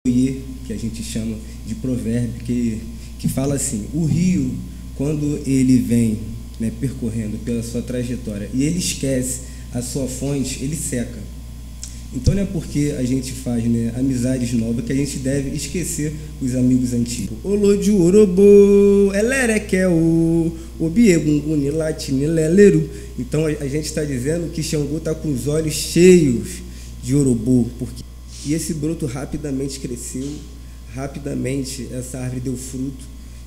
que a gente chama de provérbio, que fala assim: o rio, quando ele vem, né, percorrendo pela sua trajetória e ele esquece a sua fonte, ele seca. Então não é porque a gente faz, né, amizades novas que a gente deve esquecer os amigos antigos. Oloju orobo, elerequeu, obiegunguni latini leleru. Então a gente está dizendo que Xangô está com os olhos cheios de orobo, porque e esse broto rapidamente cresceu, rapidamente essa árvore deu fruto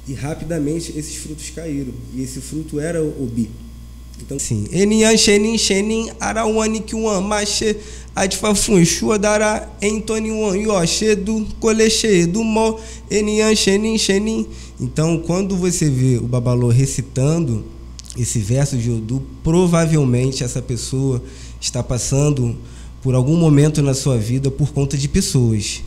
e rapidamente esses frutos caíram. E esse fruto era o obi. Então, sim. Enian shenin shenin arawani kiwan mache adfafun shua dara entoni wan yoshedu colexedu mo enian shenin shenin. Então, quando você vê o Babalô recitando esse verso de Odu, provavelmente essa pessoa está passando por algum momento na sua vida por conta de pessoas.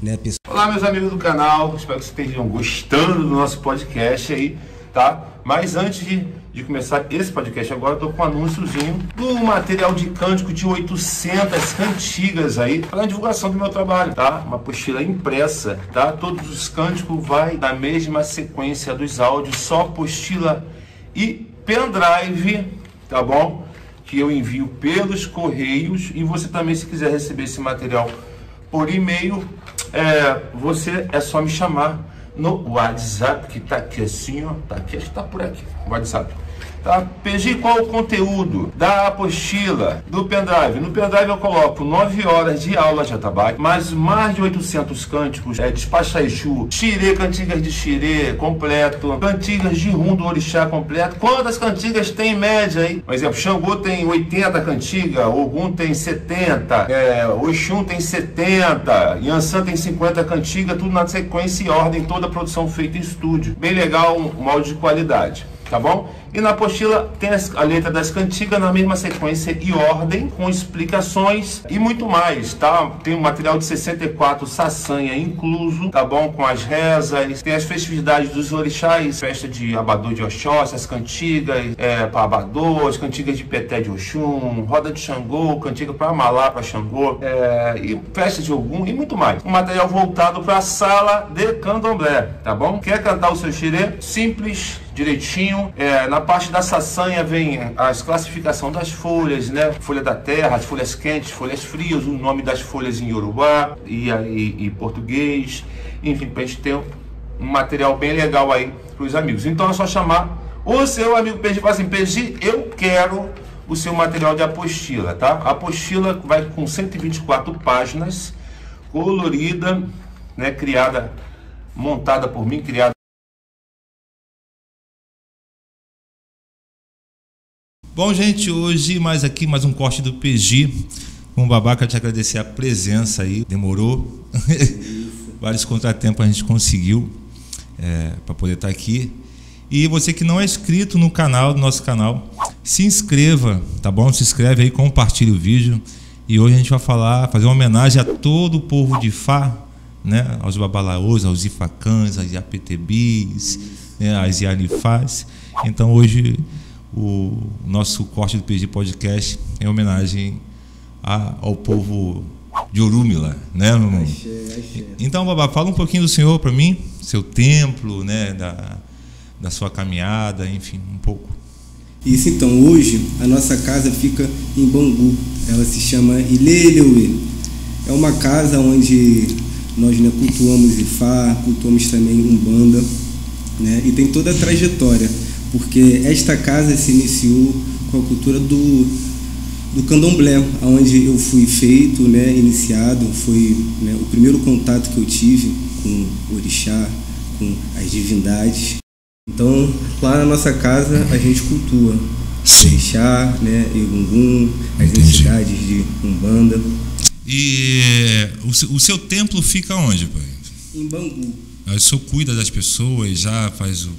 Né? Olá, meus amigos do canal, espero que vocês estejam gostando do nosso podcast aí, tá? Mas antes de começar esse podcast agora, eu tô com um anúnciozinho do material de cântico de 800 cantigas aí, para a divulgação do meu trabalho, tá? Uma apostila impressa, tá? Todos os cânticos vai na mesma sequência dos áudios, só apostila e pendrive, tá bom? Que eu envio pelos correios, e você também, se quiser receber esse material por e-mail, você é só me chamar no WhatsApp, que tá aqui assim, ó, tá aqui, acho que tá por aqui, WhatsApp. Tá? PG, qual o conteúdo da apostila do pendrive? No pendrive eu coloco 9 horas de aula de atabaque, mais de 800 cânticos, despacha Exu, xirê, cantigas de xirê completo, cantigas de rum do orixá completo. Quantas cantigas tem em média aí? Por exemplo, Xangô tem 80 cantigas, Ogum tem 70, Oxum tem 70, Yansan tem 50 cantigas, tudo na sequência e ordem, toda a produção feita em estúdio. Bem legal, um áudio de qualidade. Tá bom? E na apostila tem a letra das cantigas na mesma sequência e ordem, com explicações e muito mais, tá? Tem um material de 64 saçanha incluso, tá bom? Com as rezas, tem as festividades dos orixás, festa de Abadô de Oxóssi, as cantigas para Abadô, as cantigas de Peté de Oxum, roda de Xangô, cantiga para Amalá, para Xangô, e festa de Ogum e muito mais. Um material voltado para a sala de candomblé, tá bom? Quer cantar o seu xirê? Simples, direitinho. Na parte da saçanha vem as classificação das folhas, né? Folha da terra, as folhas quentes, folhas frias, o nome das folhas em Yorubá e português. Enfim, pra gente ter um material bem legal aí para os amigos. Então é só chamar o seu amigo PG e falar assim: PG, eu quero o seu material de apostila, tá? A apostila vai com 124 páginas, colorida, né? Montada por mim, criada. Bom, gente, hoje mais um corte do PG com o Babá. Quero te agradecer a presença aí, demorou, vários contratempos a gente conseguiu para poder estar aqui. E você que não é inscrito no canal, do nosso canal, se inscreva, tá bom? Se inscreve aí, compartilha o vídeo. E hoje a gente vai fazer uma homenagem a todo o povo de Ifá, né? Aos babalaôs, aos ifacãs, aos iapetebis, né? Às ianifás. Então hoje o nosso corte do PG Podcast em homenagem ao povo de Orúmila, né, meu irmão? Axé. Então, Babá, fala um pouquinho do senhor para mim, seu templo, né, da sua caminhada, enfim, um pouco. Isso, então, hoje a nossa casa fica em Bangu, ela se chama Ileleuê. É uma casa onde nós, né, cultuamos Ifá, cultuamos também Umbanda, né, e tem toda a trajetória, porque esta casa se iniciou com a cultura do candomblé, onde eu fui feito, né, iniciado, foi, né, o primeiro contato que eu tive com o orixá, com as divindades. Então, lá na nossa casa, a gente cultua orixá, né, Egungun, as necessidades de Umbanda. E o seu templo fica onde, pai? Em Bangu. O senhor cuida das pessoas, já faz no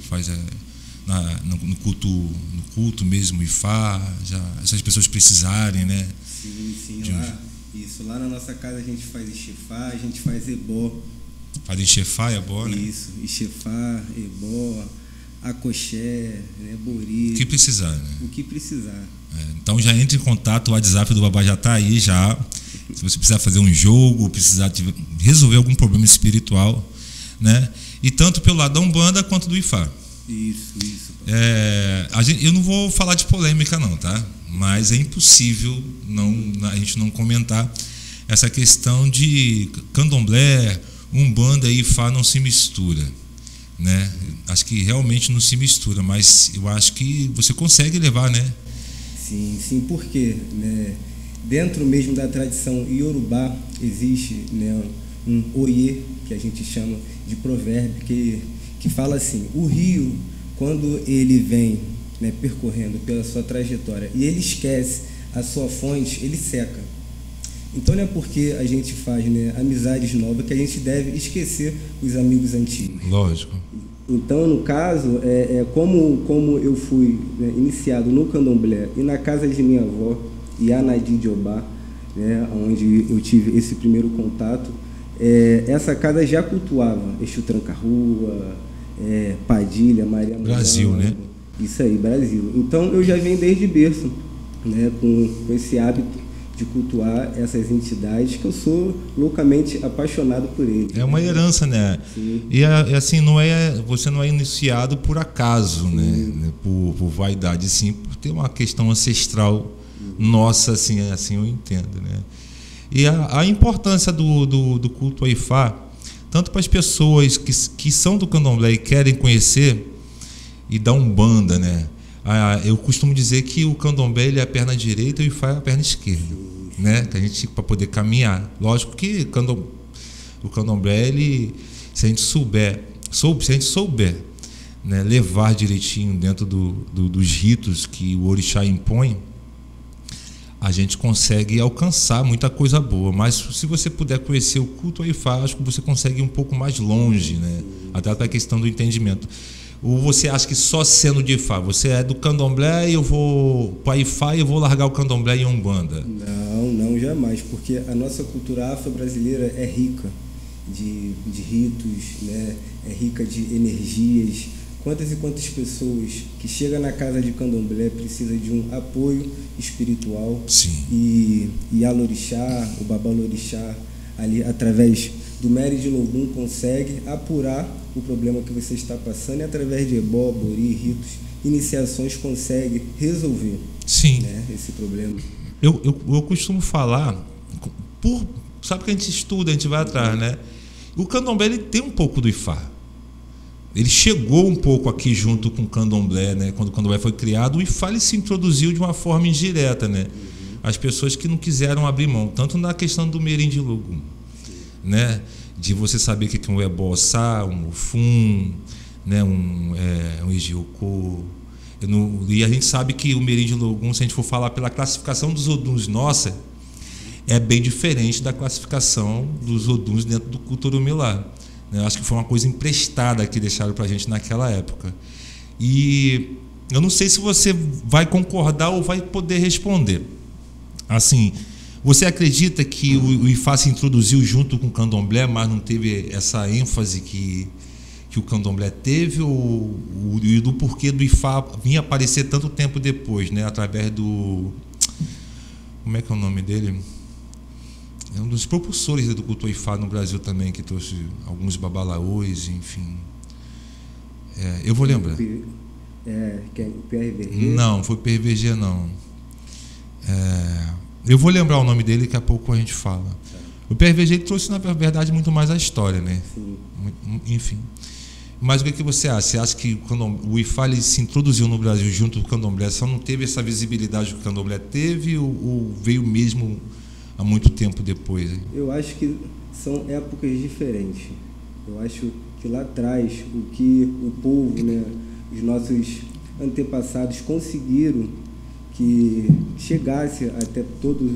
culto mesmo, Ifá, já essas pessoas precisarem, né? Sim, lá na nossa casa a gente faz Ixefá, a gente faz Ebó. Faz Ixefá e Ebó, né? Isso, Ixefá, Ebó, Acoxé, né, Bori. O que precisar, né? O que precisar. Então já entre em contato, o WhatsApp do Babá já está aí já. Se você precisar fazer um jogo, precisar resolver algum problema espiritual, né? E tanto pelo lado da Umbanda quanto do Ifá. Isso. Eu não vou falar de polêmica não, tá? Mas é impossível a gente não comentar essa questão de candomblé, Umbanda e Ifá não se mistura, né? Acho que realmente não se mistura, mas eu acho que você consegue levar, né? Sim, porque, né, dentro mesmo da tradição iorubá existe, né, um oiê, que a gente chama de provérbio, que fala assim: o rio, quando ele vem, né, percorrendo pela sua trajetória e ele esquece a sua fonte, ele seca. Então não é porque a gente faz, né, amizades novas que a gente deve esquecer os amigos antigos. Lógico. Então, no caso, como eu fui, né, iniciado no candomblé e na casa de minha avó, Yanadi de Obá, né, onde eu tive esse primeiro contato, essa casa já cultuava Exu Tranca-Rua, Padilha, Maria Brasil, Mãe, né? Isso aí, Brasil. Então, eu já venho desde berço, né, com esse hábito de cultuar essas entidades, que eu sou loucamente apaixonado por eles. É uma herança, né? Sim. E assim, você não é iniciado por acaso, né? Por vaidade, sim, por ter uma questão ancestral nossa, assim eu entendo, né? E a importância do culto ao Ifá, tanto para as pessoas que são do candomblé e querem conhecer, e da Umbanda, né? Eu costumo dizer que o candomblé ele é a perna direita e o Ifá é a perna esquerda, né? Que a gente, para poder caminhar. Lógico que o candomblé, se a gente souber, né, levar direitinho dentro dos ritos que o orixá impõe, a gente consegue alcançar muita coisa boa. Mas se você puder conhecer o culto ao Ifá, acho que você consegue ir um pouco mais longe, né? Até a questão do entendimento. Ou você acha que só sendo de Ifá, você é do candomblé e eu vou para Ifá e eu vou largar o candomblé e Umbanda? Não, jamais, porque a nossa cultura afro-brasileira é rica de ritos, né? É rica de energias. Quantas e quantas pessoas que chegam na casa de candomblé precisam de um apoio espiritual. Sim. E a Lorixá, o Babalorixá, ali através do Meri de Logum consegue apurar o problema que você está passando e através de ebó, bori, ritos, iniciações consegue resolver, sim, né, esse problema. Eu costumo falar, sabe que a gente estuda, a gente vai atrás, né? O candomblé ele tem um pouco do Ifá. Ele chegou um pouco aqui junto com o candomblé, né? Quando o candomblé foi criado, o Ifá ele se introduziu de uma forma indireta, né? As pessoas que não quiseram abrir mão, tanto na questão do Merim de Logum, né? De você saber que um Eboçá, um Ofum, né? um Ejiocô. E a gente sabe que o Merim de Logum, se a gente for falar pela classificação dos Oduns nossa, é bem diferente da classificação dos Oduns dentro do culto Orumilá. Eu acho que foi uma coisa emprestada que deixaram para a gente naquela época. E eu não sei se você vai concordar ou vai poder responder. Assim, você acredita que o Ifá se introduziu junto com o candomblé, mas não teve essa ênfase que o candomblé teve? E do porquê do Ifá vir aparecer tanto tempo depois, né? Através do... Como é que é o nome dele? É um dos propulsores do culto ao Ifá no Brasil também, que trouxe alguns babalaôs, enfim. Eu vou lembrar. PRVG? Não, foi PRVG não. Eu vou lembrar o nome dele, daqui a pouco a gente fala. O PRVG trouxe, na verdade, muito mais a história, né? Sim. Enfim. Mas o que você acha? Você acha que o Ifá ele se introduziu no Brasil junto com o candomblé, só não teve essa visibilidade que o candomblé teve ou veio mesmo há muito tempo depois? Eu acho que são épocas diferentes. Eu acho que lá atrás, o que o povo, né, os nossos antepassados conseguiram que chegasse até todos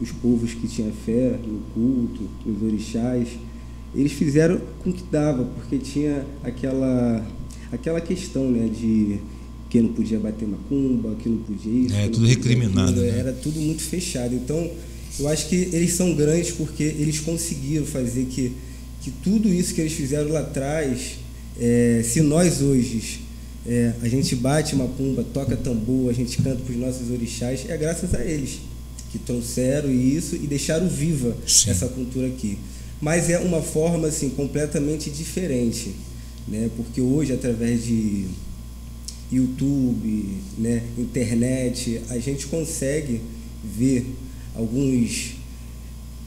os povos que tinham fé no culto, nos orixás, eles fizeram com que dava, porque tinha aquela questão, né, de que não podia bater macumba, que não podia isso. Tudo recriminado. Né? Era tudo muito fechado. Então, eu acho que eles são grandes porque eles conseguiram fazer que tudo isso que eles fizeram lá atrás, se nós hoje a gente bate macumba, toca tambor, a gente canta para os nossos orixás, é graças a eles que trouxeram isso e deixaram viva essa cultura aqui. Mas é uma forma assim, completamente diferente, né? Porque hoje, através de YouTube, né, internet, a gente consegue ver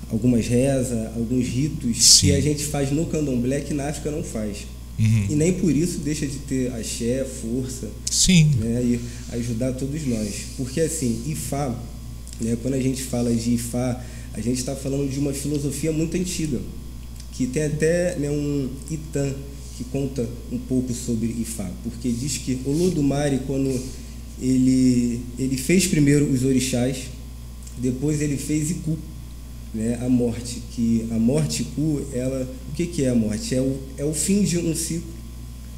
algumas rezas, alguns ritos que a gente faz no candomblé que na África não faz. E nem por isso deixa de ter axé, força, né, e ajudar todos nós. Porque assim, Ifá, né, quando a gente fala de Ifá, a gente está falando de uma filosofia muito antiga, que tem até, né, um Itã que conta um pouco sobre Ifá, porque diz que Olodumare, quando ele fez primeiro os orixás, depois ele fez Iku, né, a morte, que a morte Iku, o que é a morte? É o fim de um ciclo,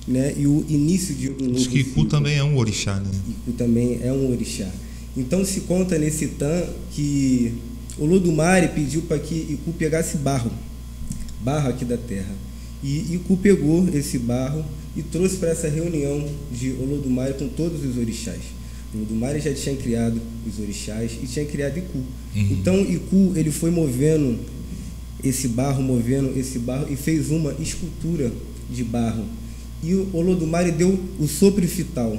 né, e o início de um novo ciclo. Iku também é um orixá, né? Iku também é um orixá. Então se conta nesse Itã que Olodumare pediu para que Iku pegasse barro aqui da terra. E Iku pegou esse barro e trouxe para essa reunião de Olodumare com todos os orixás. Olodumare já tinha criado os orixás e tinha criado Iku. Então Iku, ele foi movendo esse barro e fez uma escultura de barro. E o Olodumare deu o sopro vital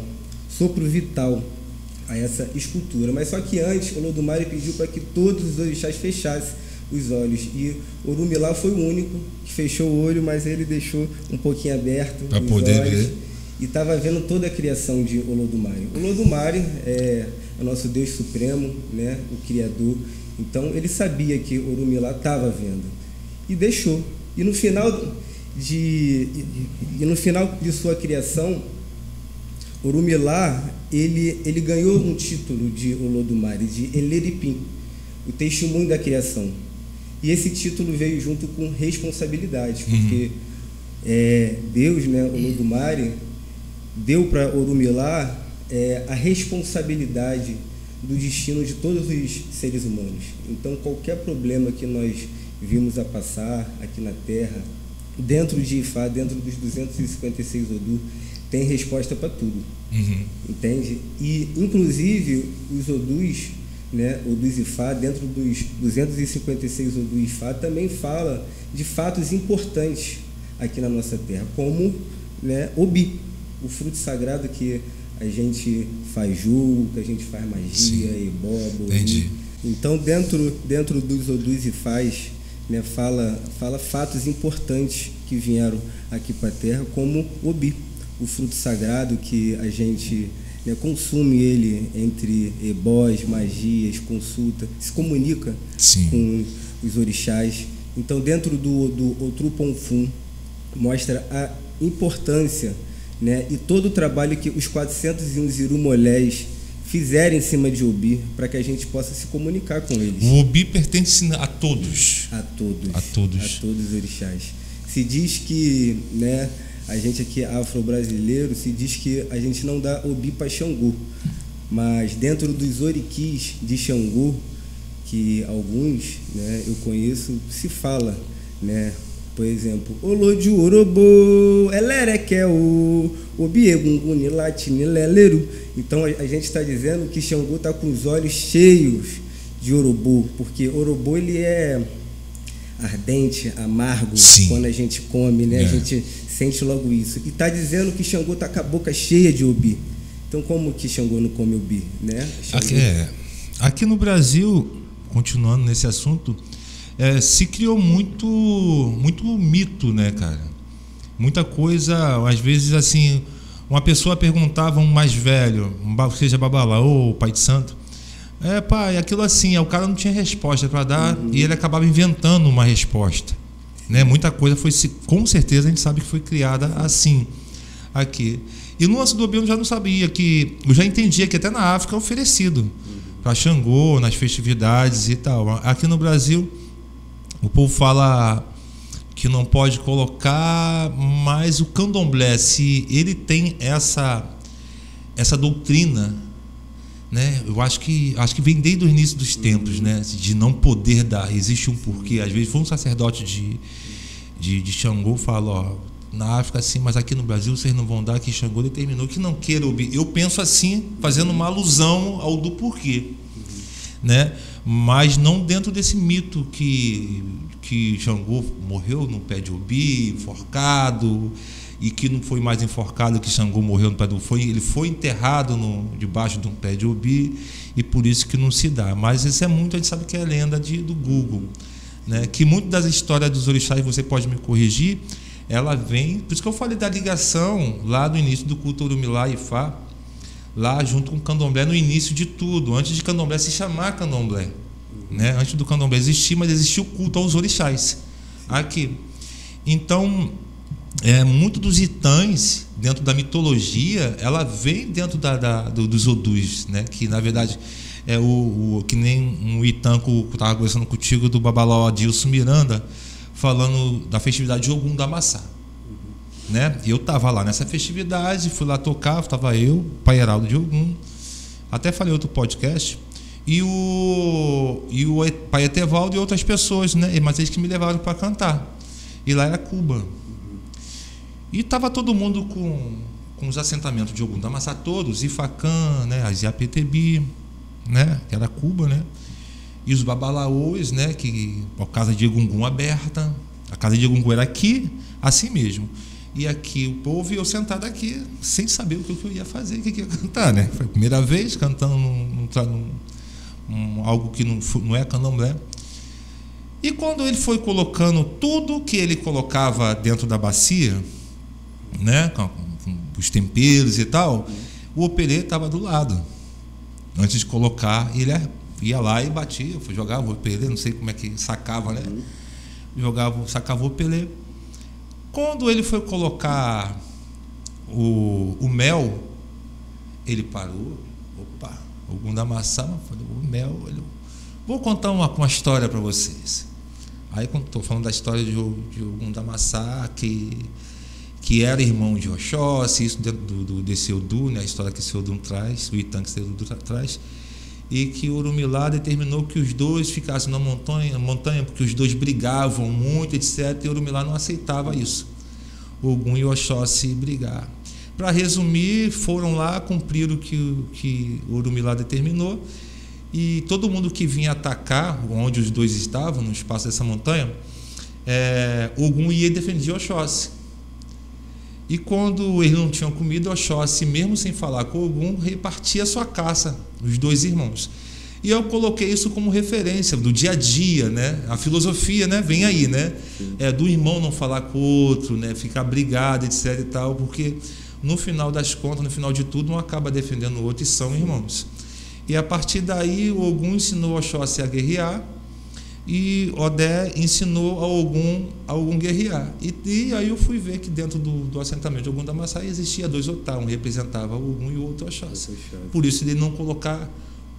a essa escultura. Mas só que antes, Olodumare pediu para que todos os orixás fechassem os olhos. E Orumilá foi o único que fechou o olho, mas ele deixou um pouquinho aberto para os poder olhos, ver. E estava vendo toda a criação de Olodumare. Olodumare é o nosso Deus Supremo, né, o Criador. Então ele sabia que Orumilá estava vendo e deixou. E no final de sua criação, Orumilá ele ganhou um título de Olodumare, de Eleripim, o testemunho da criação. E esse título veio junto com responsabilidade, porque Deus, né, Olodumare, deu para Orumilá a responsabilidade do destino de todos os seres humanos. Então, qualquer problema que nós vimos a passar aqui na Terra, dentro de Ifá, dentro dos 256 Odu, tem resposta para tudo. Entende? E, inclusive, os Odus, né, Odus Ifá, dentro dos 256 Odus Ifá, também fala de fatos importantes aqui na nossa terra, como, né, Obi, o fruto sagrado que a gente faz jugo, que a gente faz magia, ebó, boru. Então, dentro dos Odus Ifás, né, fala fatos importantes que vieram aqui para a terra, como Obi, o fruto sagrado que a gente, né, consome ele entre ebós, magias, consulta, se comunica com os orixás. Então, dentro do Otrupon-Fum, mostra a importância, né, e todo o trabalho que os 401 Zirumolés fizeram em cima de Obi, para que a gente possa se comunicar com eles. O Obi pertence a todos. A todos os orixás. Se diz que, né, a gente aqui afro-brasileiro, se diz que a gente não dá Obi para Xangô, mas dentro dos oriquis de Xangô, que alguns, né, eu conheço, se fala, né, por exemplo, Oloju Orobo, Elerequeu, Obiegungun, Latini, Leleru. Então a gente está dizendo que Xangô está com os olhos cheios de Orobo, porque Orobo ele é ardente, amargo. Quando a gente come, né, a gente sente logo isso. E está dizendo que Xangô está com a boca cheia de Obi. Então como que Xangô não come Obi, né? Aqui no Brasil, continuando nesse assunto, se criou muito mito, né, cara? Muita coisa, às vezes, assim, uma pessoa perguntava a um mais velho, seja babalaô, pai de santo, pai, aquilo assim, o cara não tinha resposta para dar, e ele acabava inventando uma resposta, né? Muita coisa foi, com certeza, a gente sabe que foi criada assim, aqui. E no lance do Obi eu já não sabia, que eu já entendia que até na África é oferecido para Xangô, nas festividades e tal. Aqui no Brasil, o povo fala que não pode colocar, mas o candomblé, se ele tem essa doutrina, né, eu acho que vem desde o início dos tempos, né, de não poder dar. Existe um porquê. Às vezes foi um sacerdote de Xangô fala, ó, na África sim, mas aqui no Brasil vocês não vão dar, que Xangô determinou que não queira Obi. Eu penso assim, fazendo uma alusão ao do porquê, né? mas não dentro desse mito que Xangô morreu no pé de Obi, enforcado, e que não foi mais enforcado que Xangô morreu no pé de Obi, ele foi enterrado debaixo de um pé de Obi, e por isso que não se dá. Mas isso é muito, a gente sabe que é lenda do Google, né? Que muito das histórias dos orixás, você pode me corrigir, ela vem, por isso que eu falei da ligação lá do início do culto Orumilá e Ifá, lá junto com o Candomblé, no início de tudo, antes de Candomblé se chamar Candomblé, né? Antes do Candomblé existir, mas existia o culto aos orixás aqui. Então, muito dos itãs, dentro da mitologia, ela vem dentro dos odus, né? Que na verdade é que nem um itã que eu estava conversando contigo, do Babalaô Adilson Miranda, falando da festividade de Ogum da Maçã, né? Eu estava lá nessa festividade, fui lá tocar, estava eu, Pai Heraldo de Ogum, até falei outro podcast, e o Pai Etevaldo e outras pessoas, né? Mas eles que me levaram para cantar, e lá era Cuba, e estava todo mundo com os assentamentos de Ogum da Maçã todos, Ifacã, né? As Iapetebi, né? Que era Cuba, né? E os babalaôs, né? Que a casa de Egungun aberta, a casa de Egungun era aqui, assim mesmo. E aqui o povo, e eu sentado aqui, sem saber o que eu ia fazer, o que eu ia cantar, né? Foi a primeira vez cantando algo que não é candomblé. E quando ele foi colocando tudo que ele colocava dentro da bacia, né? Com os temperos e tal, o operê estava do lado. Antes de colocar, ele ia lá e batia, jogava o operê, não sei como é que sacava, né? Sacava o operê. Quando ele foi colocar o mel, ele parou. Opa, Ogum da Maçã, o mel. Vou contar uma história para vocês. Aí, quando estou falando da história de Ogum da Maçã, que era irmão de Oxóssi, isso dentro desse Odum, né? A história que esse Odum traz, o Itã que esse Odum traz, e que Orumilá determinou que os dois ficassem na montanha, porque os dois brigavam muito, etc. E Orumilá não aceitava isso. Ogum e Oxóssi brigar. Para resumir, foram lá, cumpriram o que Orumilá determinou, e todo mundo que vinha atacar onde os dois estavam, no espaço dessa montanha, Ogum ia defender Oxóssi. E quando eles não tinham comida, Oxóssi, mesmo sem falar com Ogum, repartia a sua caça, os dois irmãos. E eu coloquei isso como referência do dia a dia, né? A filosofia, né? Vem aí, né? Do irmão não falar com o outro, né? Ficar brigado, etc e tal, porque no final das contas, no final de tudo, um acaba defendendo o outro e são irmãos. E a partir daí, o Ogum ensinou Oxóssi a guerrear, e Odé ensinou a Ogum guerrear. E aí eu fui ver que dentro do assentamento de Ogum da Maçã existia dois Otá, um representava o Ogum e o outro Oxóssi. Por isso ele não colocar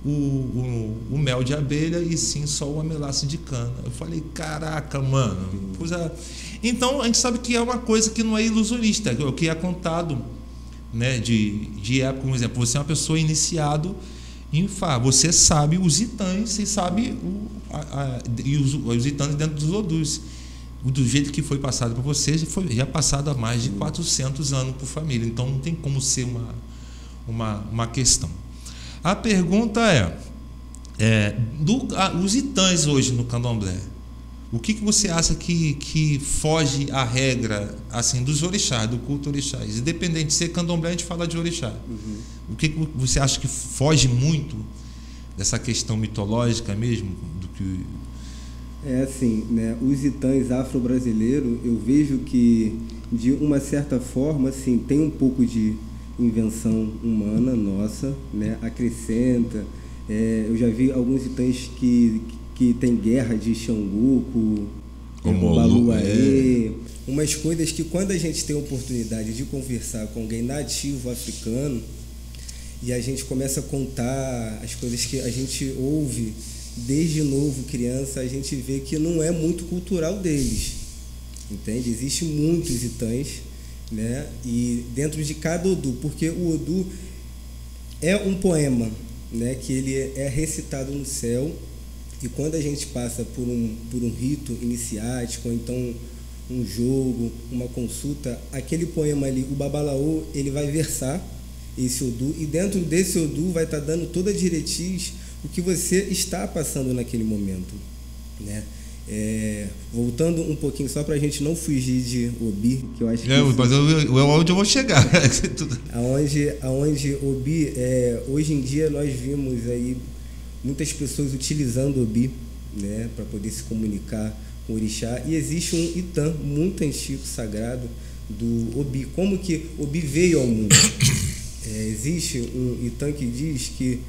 o mel de abelha e sim só o amelaço de cana. Eu falei, caraca, mano. Então a gente sabe que é uma coisa que não é ilusionista, é o que é contado, né, de época. Por exemplo, você é uma pessoa iniciado em Fá, você sabe os itãs e sabe os itãs dentro dos odus. Do jeito que foi passado para você, já passado há mais de 400 anos por família. Então não tem como ser uma questão. A pergunta os itãs hoje no candomblé, o que você acha que foge à regra assim, dos orixás, do culto orixás? Independente de ser candomblé, a gente fala de orixá. O que você acha que foge muito dessa questão mitológica mesmo? Assim, né? Os itãs afro-brasileiros, eu vejo que, de uma certa forma, assim, tem um pouco de invenção humana nossa, né? Acrescenta. Eu já vi alguns itãs que tem guerra de Xangô com Baluaê, umas coisas que, quando a gente tem a oportunidade de conversar com alguém nativo africano e a gente começa a contar as coisas que a gente ouve desde novo, criança, a gente vê que não é muito cultural deles, entende? Existem muitos itãs, né? E dentro de cada Odu, porque o Odu é um poema, né? Que ele é recitado no céu. E quando a gente passa por um rito iniciático, ou então um jogo, uma consulta, aquele poema ali, o Babalaô, ele vai versar esse Odu, e dentro desse Odu vai estar dando toda a diretriz o que você está passando naquele momento, né? Voltando um pouquinho, só para a gente não fugir de Obi, que eu acho que... Mas onde eu vou chegar? Aonde Obi, hoje em dia nós vimos aí muitas pessoas utilizando Obi, né, para poder se comunicar com o orixá, e existe um Itã muito antigo, sagrado, do Obi. Como que Obi veio ao mundo? Existe um Itã que diz que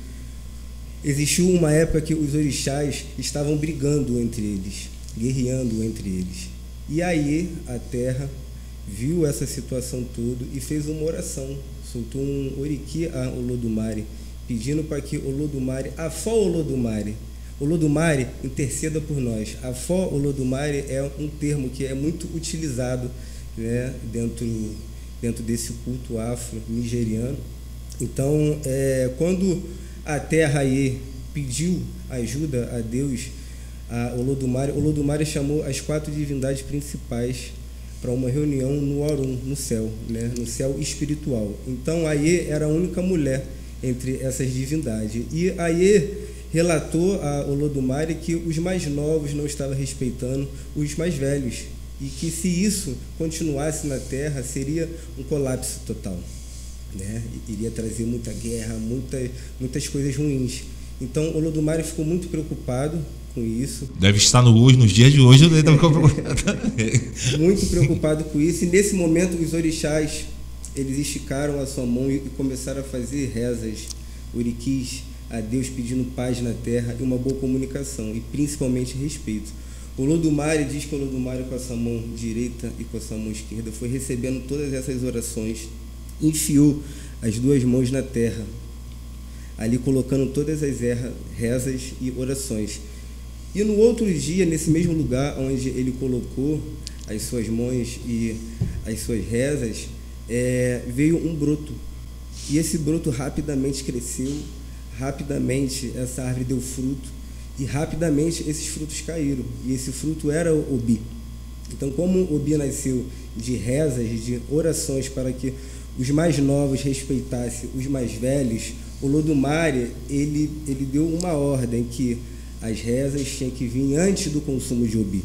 existiu uma época que os orixás estavam brigando entre eles, guerreando entre eles. E aí a terra viu essa situação toda e fez uma oração, soltou um oriki a Olodumare, pedindo para que Olodumare, Afó Olodumare, Olodumare interceda por nós. Afó Olodumare é um termo que é muito utilizado, né, dentro desse culto afro-nigeriano. Então, quando a terra aí pediu ajuda a Deus, a Olodumare chamou as 4 divindades principais para uma reunião no Orun, no céu, né, no céu espiritual. Então, Aie era a única mulher entre essas divindades. E Aie relatou a Olodumare que os mais novos não estavam respeitando os mais velhos, e que se isso continuasse na terra, seria um colapso total, né? Iria trazer muita guerra, muitas coisas ruins. Então, Olodumare ficou muito preocupado com isso. Deve estar nos dias de hoje. Muito preocupado com isso. E nesse momento, os orixás, eles esticaram a sua mão e começaram a fazer rezas, orikis, a Deus, pedindo paz na terra e uma boa comunicação, e principalmente respeito. Olodumare diz que Olodumare, com a sua mão direita e com a sua mão esquerda, foi recebendo todas essas orações, enfiou as 2 mãos na terra, ali colocando todas as rezas e orações. E no outro dia, nesse mesmo lugar onde ele colocou as suas mãos e as suas rezas, veio um broto. E esse broto rapidamente cresceu, rapidamente essa árvore deu fruto, e rapidamente esses frutos caíram. E esse fruto era o Obi. Então, como o Obi nasceu de rezas, de orações para que os mais novos respeitassem os mais velhos, Olodumare, ele deu uma ordem que as rezas tinham que vir antes do consumo de Obi.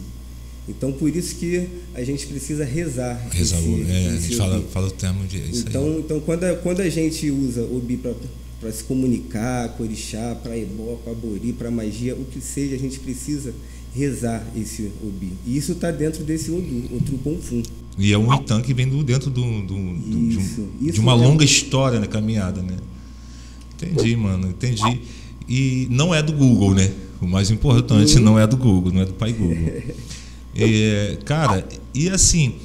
Então, por isso que a gente precisa rezar. A gente fala o termo de isso. Então quando a gente usa Obi para se comunicar com o orixá, para ebó, com a bori, para magia, o que seja, a gente precisa rezar esse Obi. E isso está dentro desse Odu, outro Ponfum. E é um Itã que vem dentro de uma longa história na caminhada, né? Entendi, mano, entendi. E não é do Google, né? O mais importante não é do Google, não é do pai Google. Cara, e assim,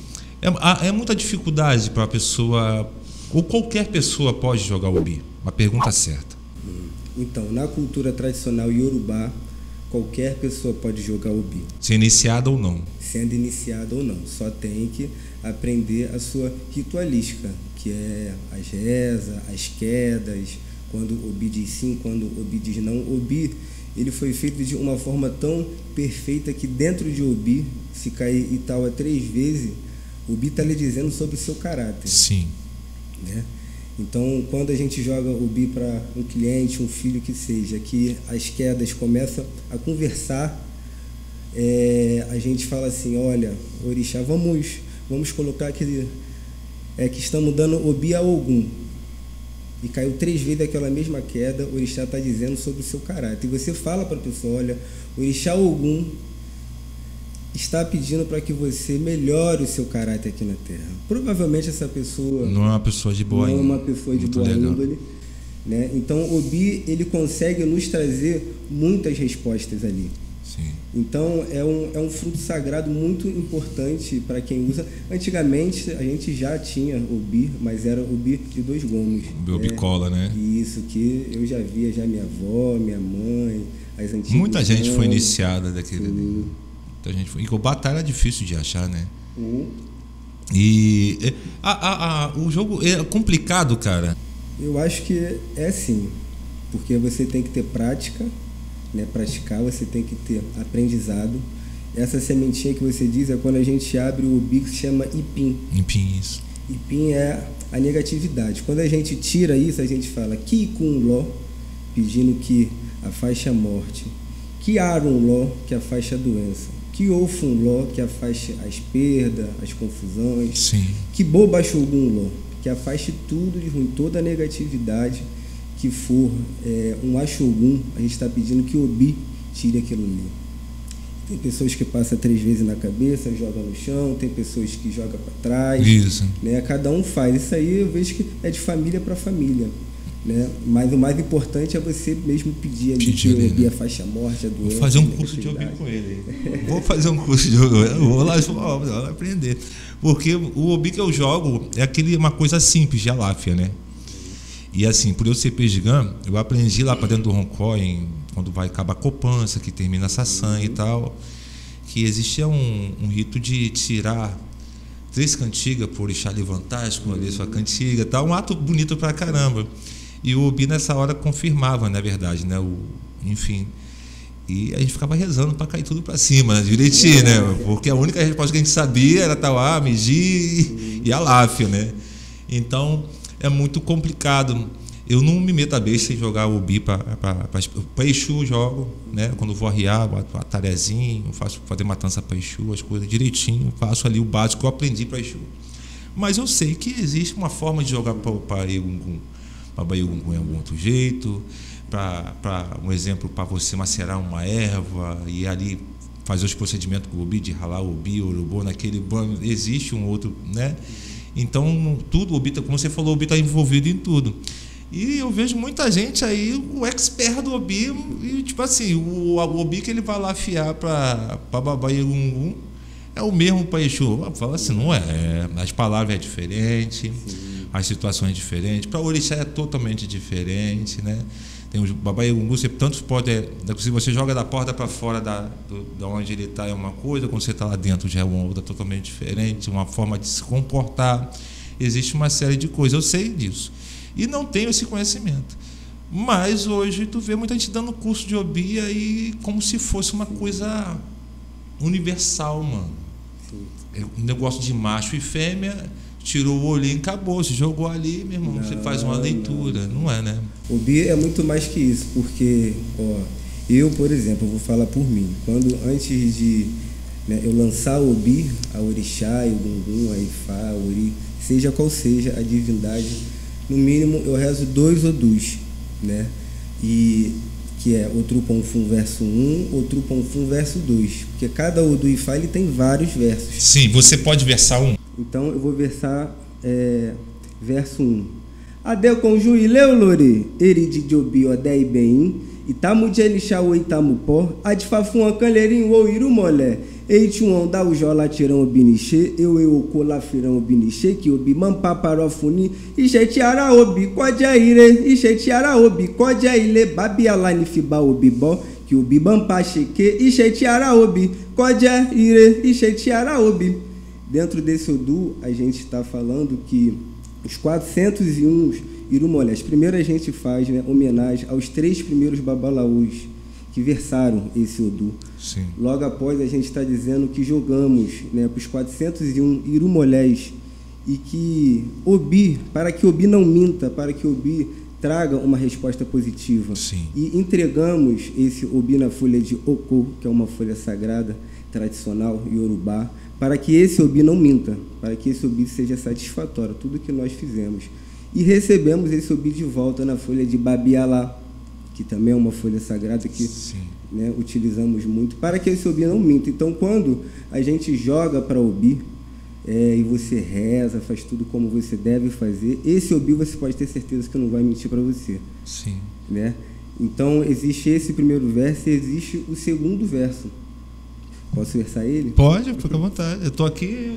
é muita dificuldade para a pessoa, ou qualquer pessoa pode jogar Obi? Uma pergunta certa. Então, na cultura tradicional iorubá, qualquer pessoa pode jogar Obi. Sendo iniciada ou não. Sendo iniciada ou não. Só tem que aprender a sua ritualística, que é as rezas, as quedas, quando Obi diz sim, quando Obi diz não. Obi, ele foi feito de uma forma tão perfeita que dentro de Obi, se cair Itaúa 3 vezes, Obi está lhe dizendo sobre o seu caráter. Sim. Né? Então, quando a gente joga Obi para um cliente, um filho que seja, que as quedas começam a conversar, a gente fala assim, olha, orixá, vamos colocar que estamos dando Obi a Ogum. E caiu 3 vezes aquela mesma queda, o orixá está dizendo sobre o seu caráter. E você fala para a pessoa, olha, o orixá Ogum está pedindo para que você melhore o seu caráter aqui na Terra. Provavelmente essa pessoa não é uma pessoa de boa índole. Não é uma pessoa de boa índole, né? Então, Obi, ele consegue nos trazer muitas respostas ali. Sim. Então, é um fruto sagrado muito importante para quem usa. Antigamente, a gente já tinha Obi, mas era Obi de 2 gomos. Obi cola, né? Isso, que eu já via, já minha avó, minha mãe, as antigas. Muita gente foi iniciada daquele ali. Muita gente foi. E o batalha é difícil de achar, né? E o jogo é complicado, cara. Eu acho que é sim, porque você tem que ter prática, né? Praticar, você tem que ter aprendizado. Essa sementinha que você diz é quando a gente abre o Obi, que se chama Ipim. Ipim, isso. Ipim é a negatividade. Quando a gente tira isso, a gente fala Ki Kun Ló, pedindo que afasta a morte. Que Arun-Ló, que afasta a doença. Que Ofun-Ló, que afaste as perdas, as confusões. Sim. Que Boba-Shogun-Ló, que afaste tudo de ruim, toda a negatividade que for um Ashogun. A gente está pedindo que Obi tire aquilo ali. Tem pessoas que passam 3 vezes na cabeça, jogam no chão, tem pessoas que jogam para trás. Isso. Né? Cada um faz. Isso aí eu vejo que é de família para família. Né? Mas o mais importante é você mesmo pedir ali que o Obi afaste a morte, a doença. Vou fazer um curso de Obi com ele. Vou fazer um curso de Obi. Vou lá aprender. Porque o Obi que eu jogo é uma coisa simples de Aláfia, né? E assim, por eu ser Pejigã, eu aprendi lá para dentro do Roncoin, quando vai acabar a copança, que termina a saçã e tal, que existia um rito de tirar 3 cantigas por orixá levantar, escolher sua cantiga e tal, um ato bonito pra caramba. E o Obi nessa hora confirmava, na verdade, né? Enfim. E a gente ficava rezando para cair tudo para cima, né? Direitinho, né? Porque a única resposta que a gente sabia era Tauá, Migi e Aláfia, né? Então é muito complicado. Eu não me meto a besta em jogar o Obi para Exu, jogo, né? Quando vou arriar, boto a tarezinho, faço fazer matança para Exu, as coisas direitinho, faço ali o básico que eu aprendi para Exu. Mas eu sei que existe uma forma de jogar para Egungun. Para Baiugungun é algum outro jeito, para um exemplo, para você macerar uma erva e ali fazer os procedimentos com o Obi, de ralar o Obi, o Urubô, naquele banho, existe um outro, né? Então, tudo, o Obi, como você falou, o Obi está envolvido em tudo. E eu vejo muita gente aí, o expert do Obi, e tipo assim, o Obi que ele vai lá afiar para Baiugungun é o mesmo para Exu. Fala assim, não é, as palavras é diferente. Sim. As situações diferentes, para o orixá é totalmente diferente, né? Tem os Babaiagungu, você tantos pode, se você joga da porta para fora da onde ele está é uma coisa, quando você está lá dentro já é uma outra totalmente diferente, uma forma de se comportar, existe uma série de coisas, eu sei disso e não tenho esse conhecimento, mas hoje tu vê muita gente dando curso de Obi aí como se fosse uma coisa universal, mano. Um negócio de macho e fêmea. Tirou o olhinho e acabou, se jogou ali, meu irmão, você faz uma leitura, não é, né? O Obi é muito mais que isso, porque, eu, por exemplo, eu vou falar por mim, antes de eu lançar o Obi, a orixá, o Gungun, a Ifá, a Ori, seja qual seja a divindade, no mínimo eu rezo 2 odus, né? E que é o Truponfum verso 1, o Truponfum verso 2, porque cada odu Ifá ele tem vários versos. Sim, você pode versar um. Então eu vou versar verso 1. Adeu com Juileu Lore, Eridi de Obi Odei Bem, Itamu de Elixá o Itamu Pó, Adfafum Canleirinho ou Irumolé, Eituon da Ujola Tirão Obiniche, eu Colafirão Obiniche, que Obi Mampaparofuni, Ixetiara Obi, Codeaire, Ixetiara Obi, Codeaile, Babialani Fiba Obibó, que Obi Mampacheque, Ixetiara Obi, Codeaire, Ixetiara Obi. Dentro desse Odu, a gente está falando que os 401 Irumolés, primeiro a gente faz homenagem aos 3 primeiros babalaús que versaram esse Odu. Sim. Logo após, a gente está dizendo que jogamos para os 401 Irumolés e que Obi, para que Obi não minta, para que Obi traga uma resposta positiva. Sim. E entregamos esse Obi na folha de Oko, que é uma folha sagrada, tradicional, Yorubá, para que esse Obi não minta, para que esse Obi seja satisfatório, tudo que nós fizemos. E recebemos esse Obi de volta na folha de Babialá, que também é uma folha sagrada que utilizamos muito, para que esse Obi não minta. Então, quando a gente joga para Obi, e você reza, faz tudo como você deve fazer, esse Obi você pode ter certeza que não vai mentir para você. Sim. Né? Então, existe esse primeiro verso e existe o segundo verso. Posso versar ele? Pode, fica à vontade. Eu estou aqui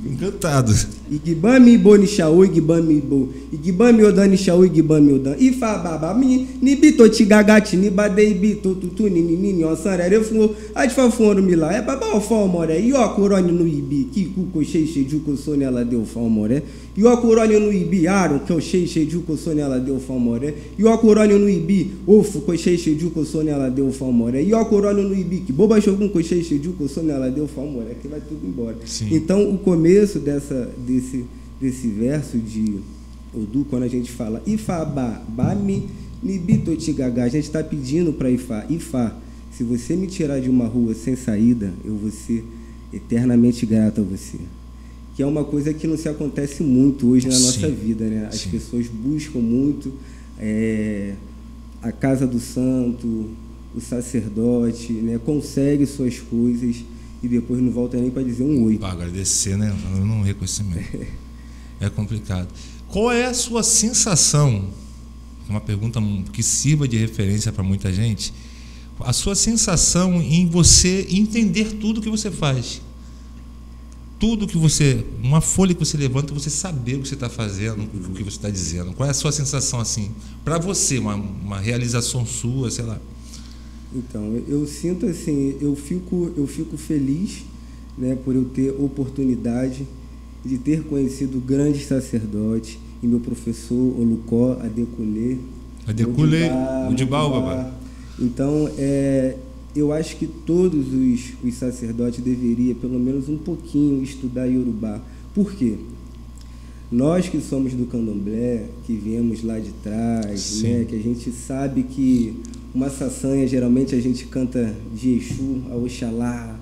encantado. Igibami boni shaú, igibami bo. Igibami odani shaú, igibami odan. Ifa babami, ni bito tigagati, ni badei bito tutu ni nini onsarere fuo. Adfa fuoro mila. É baba o formore. Yo akuroni no ibi, ki kuko sheixe juko soni ela deu formore. Yo akuroni no ibi, aron que o sheixe juko soni ela deu formore. Yo akuroni no ibi, ofu ko sheixe juko soni ela deu formore. Yo akuroni no ibi, que boba shogun ko sheixe juko ela deu formore, que vai tudo embora. Sim. Então, o começo desse verso de Odu, quando a gente fala Ifaba, Bami, Nibitotigagá, a gente está pedindo para Ifá. Ifá, se você me tirar de uma rua sem saída, eu vou ser eternamente grato a você. Que é uma coisa que não se acontece muito hoje na nossa vida, né? As pessoas buscam muito a casa do santo, o sacerdote, né? Consegue suas coisas e depois não volta nem para dizer um oi. Para agradecer, né? Não reconhecimento. É complicado. Qual é a sua sensação? Uma pergunta que sirva de referência para muita gente. A sua sensação em você entender tudo que você faz. Tudo que você... Uma folha que você levanta, você saber o que você está fazendo, o que você está dizendo. Qual é a sua sensação assim? Para você, uma realização sua, sei lá. Então, eu sinto assim, eu fico feliz, né, por eu ter oportunidade de ter conhecido grandes sacerdotes e meu professor Olucó Adekunle, Odibá, Babá. Então, eu acho que todos os sacerdotes deveriam, pelo menos um pouquinho, estudar Yorubá. Por quê? Nós que somos do candomblé, que viemos lá de trás, né, que a gente sabe que uma saçanha, geralmente a gente canta de Exu, a Oxalá,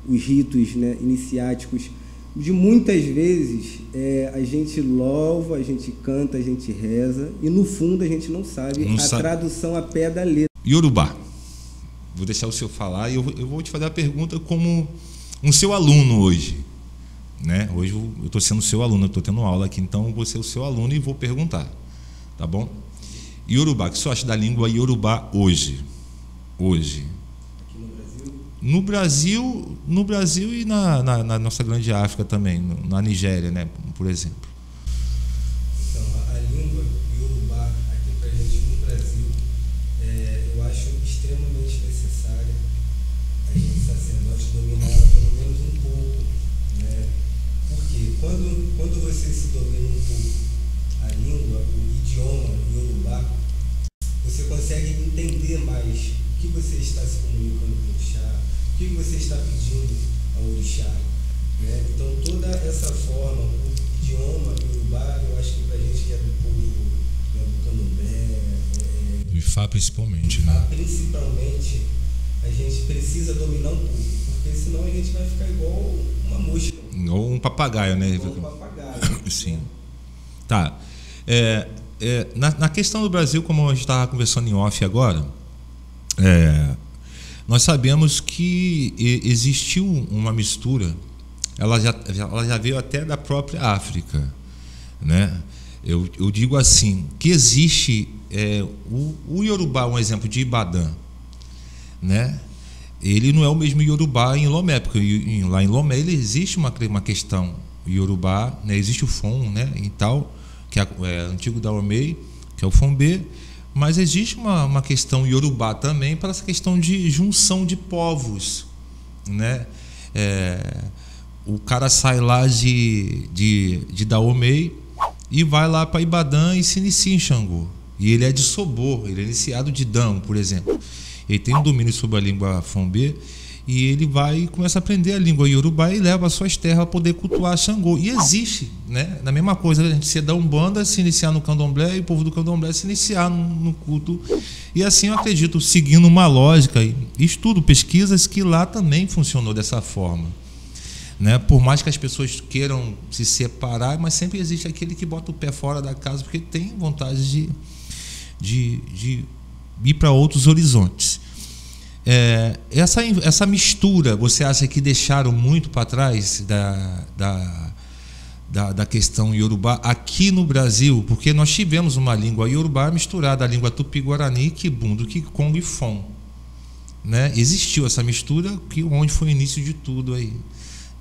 os ritos, né, iniciáticos. De muitas vezes a gente louva, a gente canta, a gente reza e no fundo a gente não sabe tradução a pé da letra. Yorubá. Vou deixar o senhor falar e eu vou te fazer a pergunta como um seu aluno hoje. Né? Hoje eu estou sendo seu aluno, eu estou tendo aula aqui, então eu vou ser o seu aluno e vou perguntar. Tá bom? Yorubá, o que você acha da língua Yorubá hoje? Hoje. No Brasil e na nossa grande África também, na Nigéria, né, por exemplo. Então, a língua Yorubá aqui para a gente no Brasil, eu acho extremamente necessária a gente sacerdote dominar ela pelo menos um pouco, né? Porque quando você se domina um pouco a língua, o idioma Yorubá, você consegue entender mais o que você está se comunicando com o orixá, o que você está pedindo ao orixá, né? Então, toda essa forma, o idioma Yorubá, eu acho que para a gente que é do povo, né, do candomblé, do Ifá principalmente, né? Principalmente, a gente precisa dominar um pouco, porque senão a gente vai ficar igual uma mosca. Ou um papagaio, né? Igual um papagaio. Sim. Tá. Na questão do Brasil, como a gente estava conversando em off agora, nós sabemos que existiu uma mistura, ela já veio até da própria África, né? Eu digo assim, que existe o Yorubá, um exemplo de Ibadan, né? Ele não é o mesmo Yorubá em Lomé, porque lá em Lomé ele existe uma questão Yorubá, né? Existe o Fon, né? E tal, que é antigo da Omei, que é o Fombê. Mas existe uma questão Yorubá também para essa questão de junção de povos, né? O cara sai lá de Daomei e vai lá para Ibadan e se inicia em Xangô. E ele é de Sobô, ele é iniciado de Dan, por exemplo. Ele tem um domínio sobre a língua Fombê e ele vai e começa a aprender a língua Yorubá e leva as suas terras a poder cultuar Xangô. E existe, né? Na mesma coisa, a gente ser da Umbanda, se iniciar no Candomblé e o povo do Candomblé se iniciar no culto. E assim eu acredito, seguindo uma lógica, estudo, pesquisas, que lá também funcionou dessa forma. Né? Por mais que as pessoas queiram se separar, mas sempre existe aquele que bota o pé fora da casa porque tem vontade de ir para outros horizontes. Essa mistura, você acha que deixaram muito para trás da questão Yorubá aqui no Brasil? Porque nós tivemos uma língua Yorubá misturada à língua Tupi-Guarani, Kibundo, Kikongo e Fon, né? Existiu essa mistura, onde foi o início de tudo aí,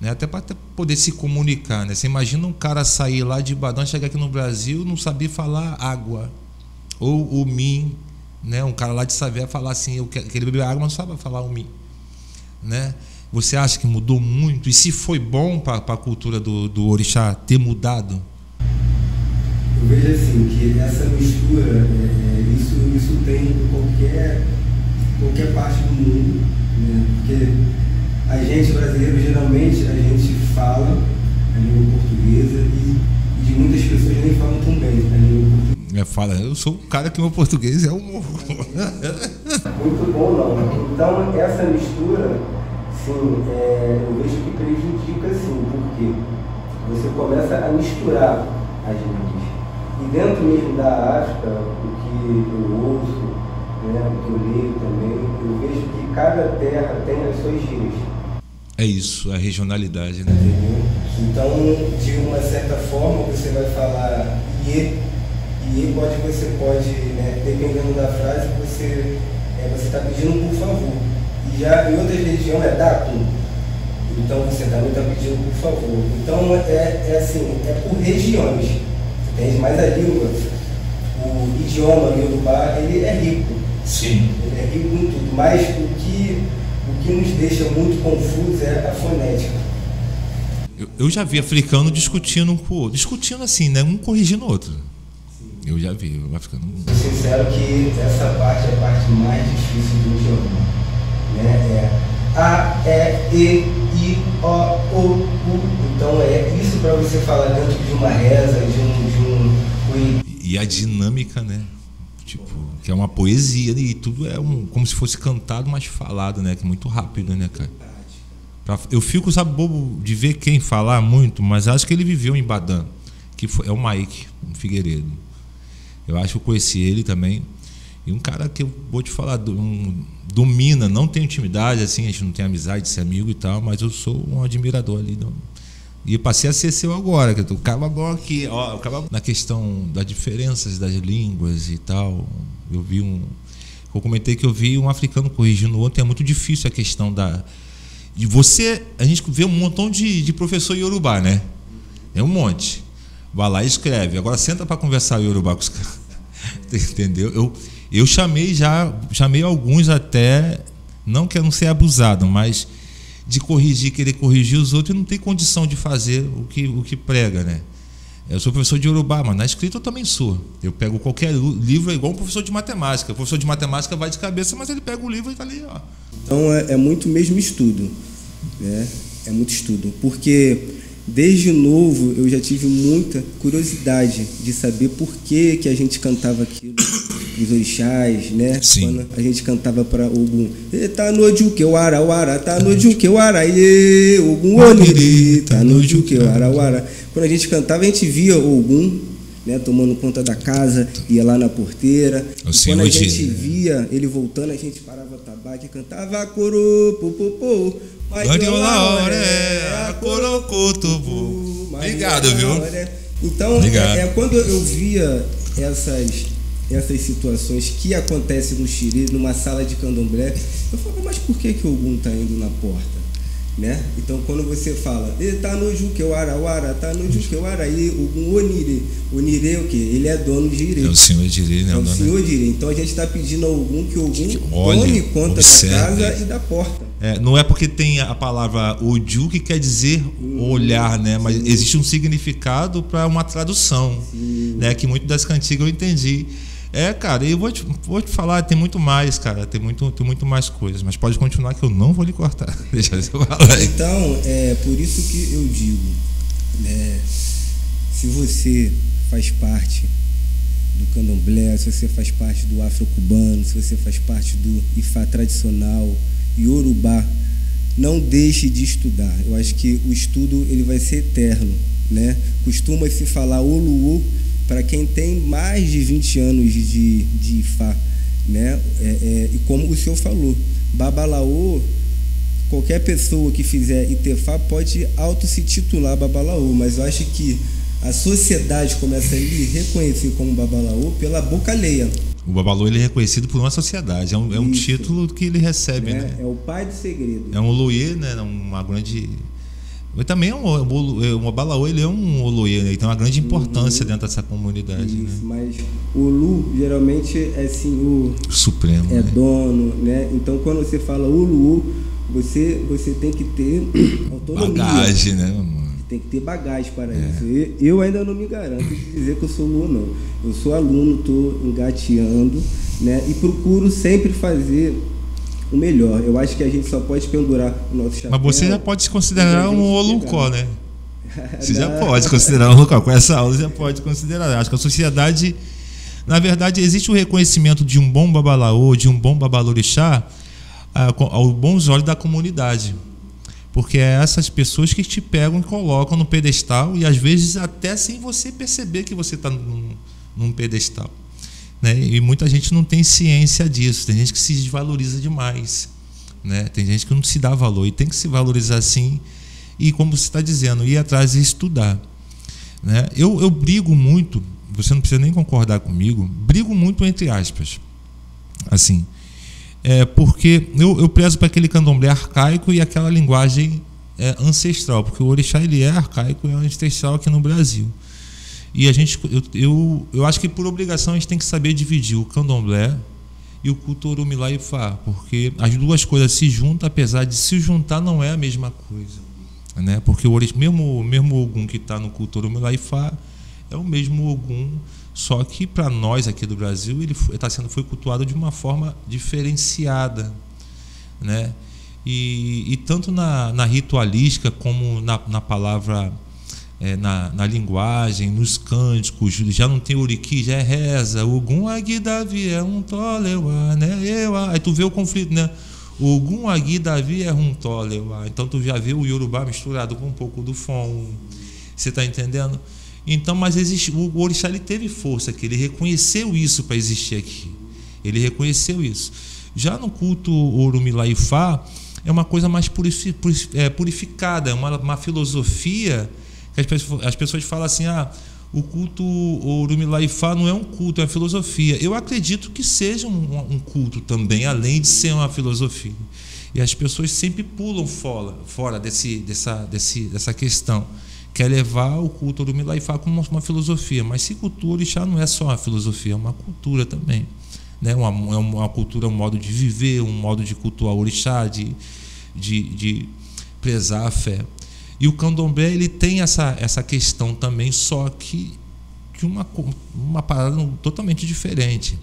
né? Até para poder se comunicar, né? Você imagina um cara sair lá de Ibadan, chegar aqui no Brasil, não sabia falar água ou o min, né? Um cara lá de Savé falar assim, eu queria beber água, mas não sabe falar o mi, né? Você acha que mudou muito? E se foi bom para a cultura do orixá ter mudado? Eu vejo assim, que essa mistura, isso tem em qualquer parte do mundo, né? Porque a gente brasileiro, geralmente, a gente fala a língua portuguesa e de muitas pessoas nem falam tão bem a língua portuguesa. Fala, eu sou um cara que meu português é um... Muito bom, não. Então, essa mistura, sim, eu vejo que prejudica, sim, porque você começa a misturar as línguas. E dentro mesmo da África, o que eu ouço, né, o que eu leio também, eu vejo que cada terra tem as suas gírias. É isso, a regionalidade, né? Entendeu? Então, de uma certa forma, você vai falar iê, você pode, né, dependendo da frase, você está pedindo por favor. E já em outras regiões é datu. Então você também está pedindo por favor. Então assim, é por regiões. Entende? Mas a língua, o idioma Yorubá, ele é rico. Sim. Ele é rico em tudo. Mas o que nos deixa muito confuso é a fonética. Eu já vi africano discutindo um com o outro. Discutindo assim, né? Um corrigindo o outro. Eu já vi, o africano. Sou sincero que essa parte é a parte mais difícil do idioma. Né? A, E, I, O, U. Então é isso para você falar dentro de uma reza, de um... E a dinâmica, né? Tipo, que é uma poesia, e tudo é como se fosse cantado, mas falado, né? Que é muito rápido, né, cara? Eu fico, sabe, bobo de ver quem falar muito, mas acho que ele viveu em Badã, é o Mike Figueiredo. Eu acho que eu conheci ele também. E um cara que eu vou te falar, domina, não tem intimidade, assim, a gente não tem amizade de ser amigo e tal, mas eu sou um admirador ali. E eu passei a ser seu agora, que eu acabo agora aqui, ó, eu acabo na questão das diferenças das línguas e tal. Eu comentei que eu vi um africano corrigindo o outro, é muito difícil a questão de você. A gente vê um montão de professor iorubá, né? É um monte. Vai lá e escreve. Agora senta para conversar iorubá com os caras. Entendeu? Eu chamei alguns até, não quero ser abusado, mas de querer corrigir os outros, e não tem condição de fazer o que prega, né? Eu sou professor de iorubá, mas na escrita eu também sou. Eu pego qualquer livro, é igual um professor de matemática. O professor de matemática vai de cabeça, mas ele pega o livro e está ali, ó. Então é muito mesmo estudo, né? É muito estudo, porque desde novo eu já tive muita curiosidade de saber por que a gente cantava aquilo, os orixás, né? Sim. Quando a gente cantava para Ogum, tá no Juqueuara, tá no Juqueuara, Ogum Oniri, tá no Juqueuara. Quando a gente cantava, a gente via Ogum, né, tomando conta da casa, ia lá na porteira. Quando a gente via ele voltando, a gente parava a tabaco e cantava coro, popopô. Obrigado, viu? Então, quando eu via essas situações que acontecem no Xirê, numa sala de candomblé, eu falava, mas por que o Ogum está indo na porta? Né? Então, quando você fala, tá no Juqueuara, tá no Juqueuara, aí o Onire é o quê? Ele é dono de Irê. É o senhor de Irê, né? É o senhor de Irê. Então, a gente está pedindo ao Ogum que o Ogum tome conta da casa e da porta. Não é porque tem a palavra Oju que quer dizer olhar, né? Mas existe um significado para uma tradução, né? Que muito das cantigas eu entendi. Cara, eu vou te falar, tem muito mais, cara, tem muito mais coisas, mas pode continuar que eu não vou lhe cortar. Deixa eu falar aí. Então, por isso que eu digo, se você faz parte do candomblé, se você faz parte do afro-cubano, se você faz parte do Ifá tradicional, iorubá, não deixe de estudar. Eu acho que o estudo ele vai ser eterno, né? Costuma-se falar Oluô para quem tem mais de 20 anos de Ifá, né? E como o senhor falou, Babalaô, qualquer pessoa que fizer Itefá pode se titular Babalaô, mas eu acho que a sociedade começa a lhe reconhecer como Babalaô pela boca alheia. O Babalaô ele é reconhecido por uma sociedade, é um título que ele recebe, né? É o pai do segredo. É um Oloê, né? Uma grande... Também o Babalaô ele é um Oloê, né? Ele tem uma grande importância dentro dessa comunidade. Isso, né? Mas o Lu geralmente é assim, o Supremo, é dono, né? Então quando você fala Ulu, você tem que ter autonomia. Bagagem, né, mano? Tem que ter bagagem para isso. Eu ainda não me garanto de dizer que eu sou Lu, não. Eu sou aluno, estou engateando, né? E procuro sempre fazer o melhor. Eu acho que a gente só pode pendurar o nosso chapéu. Mas você já pode se considerar um Olucó, né? Você já pode considerar um Olucó. Com essa aula já pode considerar. Acho que a sociedade Na verdade, existe o reconhecimento de um bom babalaô, de um bom babalorixá, aos bons olhos da comunidade. Porque é essas pessoas que te pegam e colocam no pedestal, e às vezes até sem você perceber que você está num pedestal, né? E muita gente não tem ciência disso. Tem gente que se desvaloriza demais, né? Tem gente que não se dá valor, e tem que se valorizar sim. E como você está dizendo, ir atrás e estudar, né? Eu brigo muito, você não precisa nem concordar comigo, brigo muito entre aspas, assim, porque eu prezo para aquele candomblé arcaico e aquela linguagem ancestral, porque o orixá ele é arcaico e é ancestral aqui no Brasil. E eu acho que por obrigação a gente tem que saber dividir o candomblé e o culto Orumilá e Ifá, porque as duas coisas se juntam, apesar de se juntar não é a mesma coisa, né? Porque o mesmo Ogum que está no culto Orumilá e Ifá é o mesmo Ogum, só que para nós aqui do Brasil ele foi cultuado de uma forma diferenciada, né? E tanto na ritualística como na palavra, na linguagem, nos cânticos, já não tem oriqui, já é reza, Ogum Agui Davi é um tolewa, né? Aí tu vê o conflito, né? Ogum Agui Davi é um tolewa. Então tu já vê o Yorubá misturado com um pouco do Fon. Você está entendendo? Então, mas o orixá ele teve força aqui, ele reconheceu isso para existir aqui. Ele reconheceu isso. Já no culto Orumilá e Ifá é uma coisa mais purificada, é uma filosofia que as pessoas falam assim: o culto Orumilá e Ifá não é um culto, é uma filosofia. Eu acredito que seja um culto também, além de ser uma filosofia. E as pessoas sempre pulam fora dessa questão. Quer levar o culto Orumilá e Ifá como uma filosofia, mas se cultura orixá não é só uma filosofia, é uma cultura também, né? Uma cultura, um modo de viver, um modo de cultuar o orixá, de prezar a fé. E o candomblé ele tem essa questão também, só que uma parada totalmente diferente.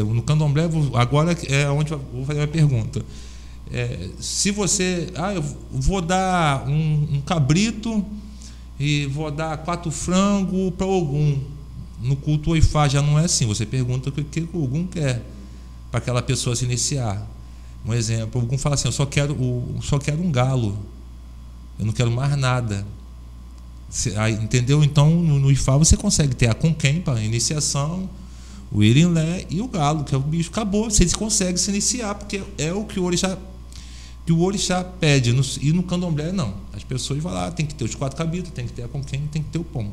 No candomblé, agora é onde eu vou fazer uma pergunta. Se você, eu vou dar um cabrito e vou dar 4 frangos para Ogum. No culto Oifá já não é assim. Você pergunta o que o Ogum quer para aquela pessoa se iniciar. Um exemplo, o Ogum fala assim: eu só quero um galo, eu não quero mais nada. Entendeu? Então no Ifá você consegue ter a conquém para a iniciação, o irinlé e o galo, que é o bicho. Acabou, você consegue se iniciar, porque é o que o orixá pede. E no candomblé não, as pessoas vão lá, tem que ter os 4 cabritos, tem que ter a conquém, tem que ter o pombo.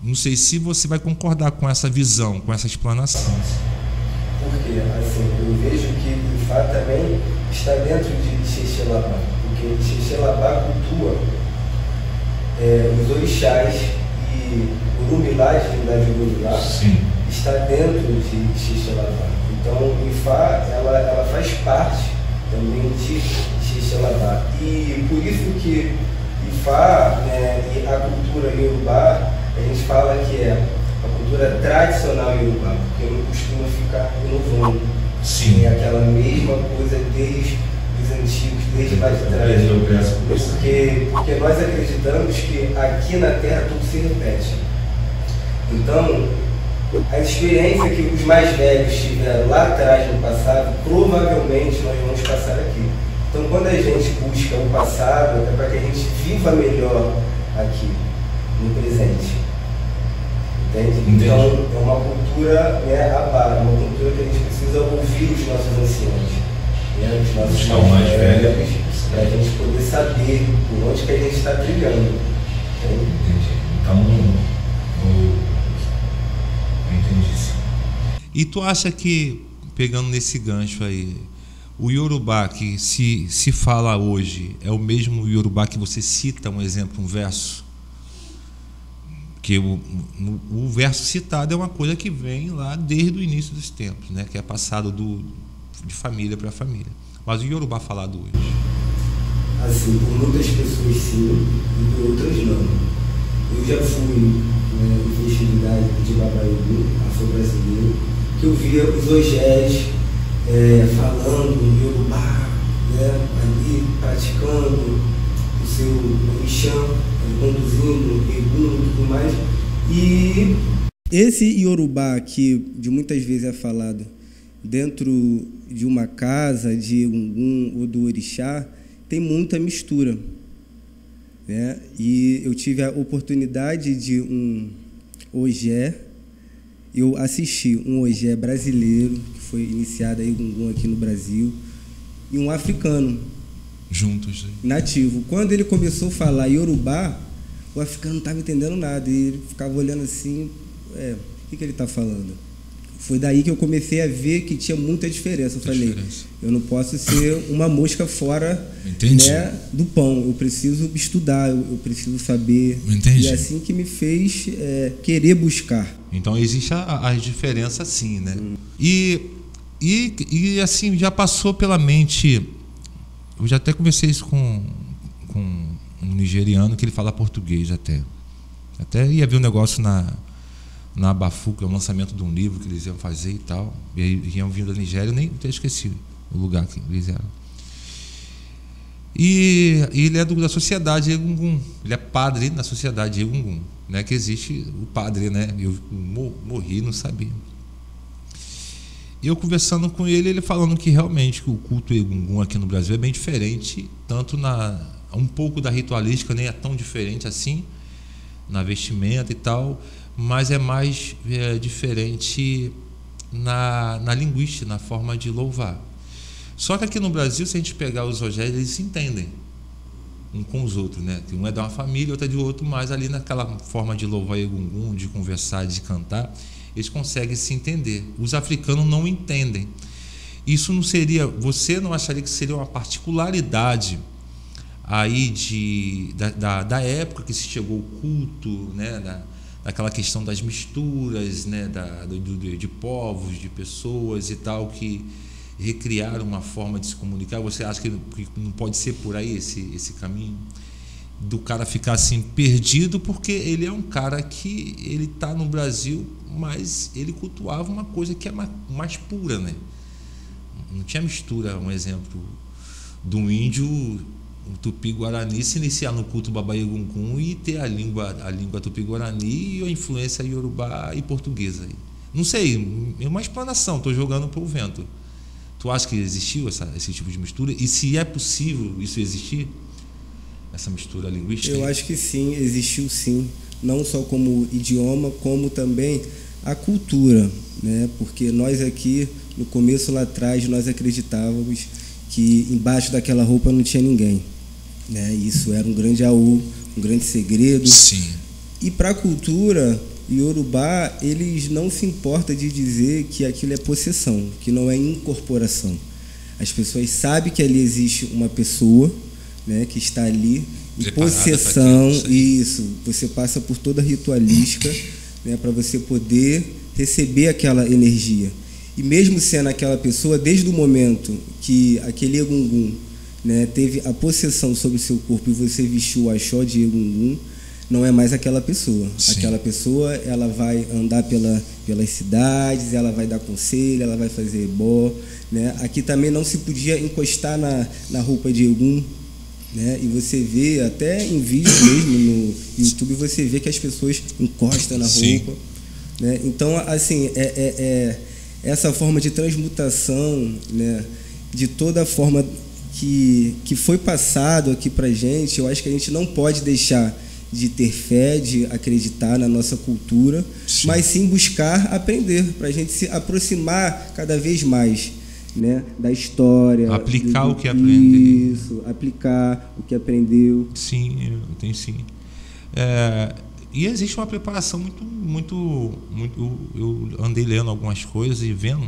Não sei se você vai concordar com essa visão, com essa explanação. Porque assim, eu vejo que o Ifá também está dentro de Xexelabá, porque Xexelabá cultua os orixás, e o Orumilá, de Orumilá, está dentro de Xexelabá. Então o Ifá ela faz parte também de Xexelabá. E por isso que Ifá, né, e a cultura Yorubá, a gente fala que é a cultura tradicional Yorubá, porque não costuma ficar inovando. Sim. É aquela mesma coisa desde os antigos, desde lá de trás. Porque nós acreditamos que aqui na Terra tudo se repete. Então, a experiência que os mais velhos tiveram lá atrás no passado, provavelmente nós vamos passar aqui. Então, quando a gente busca o passado, é para que a gente viva melhor aqui, no presente. Entende? Então, é uma cultura, né, uma cultura que a gente precisa ouvir os nossos anciãos, né, os nossos mais velhos, para a gente poder saber por onde que a gente está trilhando. Entendi. Então, entendi sim. E tu acha que, pegando nesse gancho aí, o Yorubá que se fala hoje é o mesmo Yorubá que você cita, um exemplo, um verso? Que o verso citado é uma coisa que vem lá desde o início dos tempos, né? Que é passado de família para família. Mas o Yorubá falado hoje? Assim, por muitas pessoas sim, e por outras não. Eu já fui, né, em festividade de Babaiú, afro-brasileiro, que eu via os ogés falando Yorubá, né, ali praticando o seu orixá, conduzindo, pegando e tudo mais. E Esse Yorubá que de muitas vezes é falado dentro de uma casa de Ogum ou do Orixá, tem muita mistura, né? E eu tive a oportunidade de um ogé, eu assisti um ogé brasileiro, que foi iniciado aí Ogum aqui no Brasil, e um africano. Juntos. Nativo. Quando ele começou a falar Yorubá, o africano não estava entendendo nada, e ele ficava olhando assim, o que ele está falando? Foi daí que eu comecei a ver que tinha muita diferença. Eu falei, eu não posso ser uma mosca fora, né, do pão. Eu preciso estudar, eu preciso saber. Entendi. E é assim que me fez querer buscar. Então existe a diferença sim, né? E assim, já passou pela mente... Eu já até conversei isso com um nigeriano que ele fala português até. Até ia ver um negócio na Abafu, que é o lançamento de um livro que eles iam fazer e tal. E aí iam vir da Nigéria, eu nem até esqueci o lugar que eles eram. E ele é da sociedade Egungun. Ele é padre na sociedade Egungun, né? Que existe o padre, né? Eu morri, não sabia. E eu conversando com ele, ele falando que realmente que o culto Egungun aqui no Brasil é bem diferente, tanto um pouco da ritualística, nem é tão diferente assim, na vestimenta e tal, mas é mais diferente na linguística, na forma de louvar. Só que aqui no Brasil, se a gente pegar os ogés, eles se entendem um com os outros, né? Um é de uma família, outro é de outro, mas ali naquela forma de louvar Egungun, de conversar, de cantar, eles conseguem se entender. Os africanos não entendem. Isso não seria... Você não acharia que seria uma particularidade aí da época que se chegou o culto, né? Daquela questão das misturas, né? De povos, de pessoas e tal, que recriaram uma forma de se comunicar? Você acha que não pode ser por aí esse caminho? Do cara ficar assim perdido, porque ele é um cara que ele está no Brasil, mas ele cultuava uma coisa que é mais pura, né? Não tinha mistura. Um exemplo de um índio, um tupi-guarani, se iniciar no culto Baba Egungun e ter a língua tupi-guarani e a influência iorubá e portuguesa. Não sei, é uma explanação, estou jogando para o vento. Tu acha que existiu esse tipo de mistura? E se é possível isso existir? Essa mistura linguística? Eu acho que sim, existiu sim, não só como idioma, como também a cultura, né? Porque nós aqui, no começo lá atrás, nós acreditávamos que embaixo daquela roupa não tinha ninguém, né? Isso era um grande aú, um grande segredo. Sim. E para a cultura iorubá, eles não se importam de dizer que aquilo é possessão, que não é incorporação. As pessoas sabem que ali existe uma pessoa, né, que está ali em possessão. Isso, você passa por toda a ritualística, né, para você poder receber aquela energia. E mesmo sendo aquela pessoa, desde o momento que aquele Egungun, né, teve a possessão sobre o seu corpo e você vestiu o axó de Egungun, não é mais aquela pessoa. Sim. Aquela pessoa, ela vai andar pelas cidades, ela vai dar conselho, ela vai fazer ebó, né? Aqui também não se podia encostar na roupa de Ogum, né? E você vê, até em vídeo mesmo no YouTube, você vê que as pessoas encostam na roupa, né? Então, assim, essa forma de transmutação, né, de toda a forma que foi passado aqui pra gente, eu acho que a gente não pode deixar de ter fé, de acreditar na nossa cultura, sim, mas sim buscar aprender, para a gente se aproximar cada vez mais, né, da história. Aplicar o que aprendeu. Isso, aplicar o que aprendeu. Sim, tem sim. E existe uma preparação muito. Eu andei lendo algumas coisas e vendo.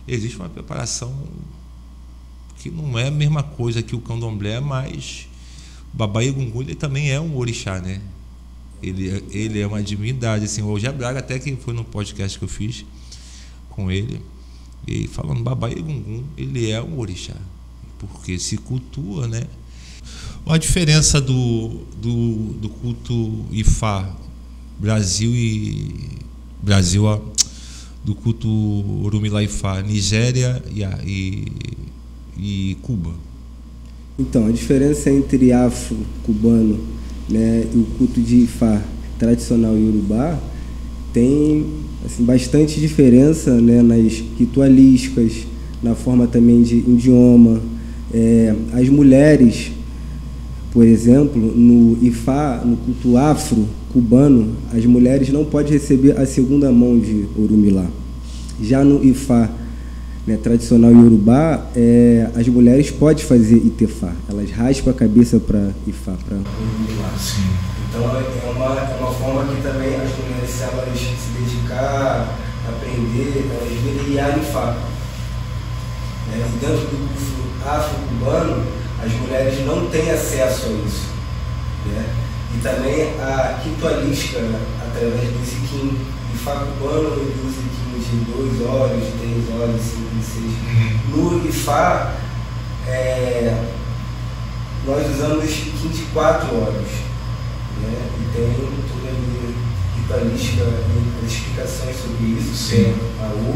Existe uma preparação que não é a mesma coisa que o candomblé, mas Baba Egungun, ele também é um orixá, né? Ele é uma divindade, assim. O Ogé Braga, até que foi no podcast que eu fiz com ele, e falando, Baba Egungun, ele é um orixá, porque se cultua, né? A diferença do culto Ifá Brasil do culto Orumilá Ifá Nigéria e Cuba. Então, a diferença entre afro-cubano, né, e o culto de Ifá tradicional iorubá tem assim, bastante diferença, né, nas ritualísticas, na forma também de idioma. As mulheres, por exemplo, no Ifá, no culto afro-cubano, as mulheres não podem receber a segunda mão de Orumilá. Já no Ifá, né, tradicional iorubá, as mulheres podem fazer Itefá, elas raspam a cabeça para Ifá, para Orumilá. Então é uma forma que também as mulheres, se elas se dedicar, aprender, elas veriam Ifá. Dentro do curso afro-cubano, as mulheres não têm acesso a isso. Né? E também a ritualística, através do Ziquim, Ifá cubano, do Ziquim de 2 horas, de 3 horas, 5, 6. No Ifá, nós usamos o Ziquim de 4 horas. Né? E tem toda a ritualística, as explicações sobre isso, que é a U.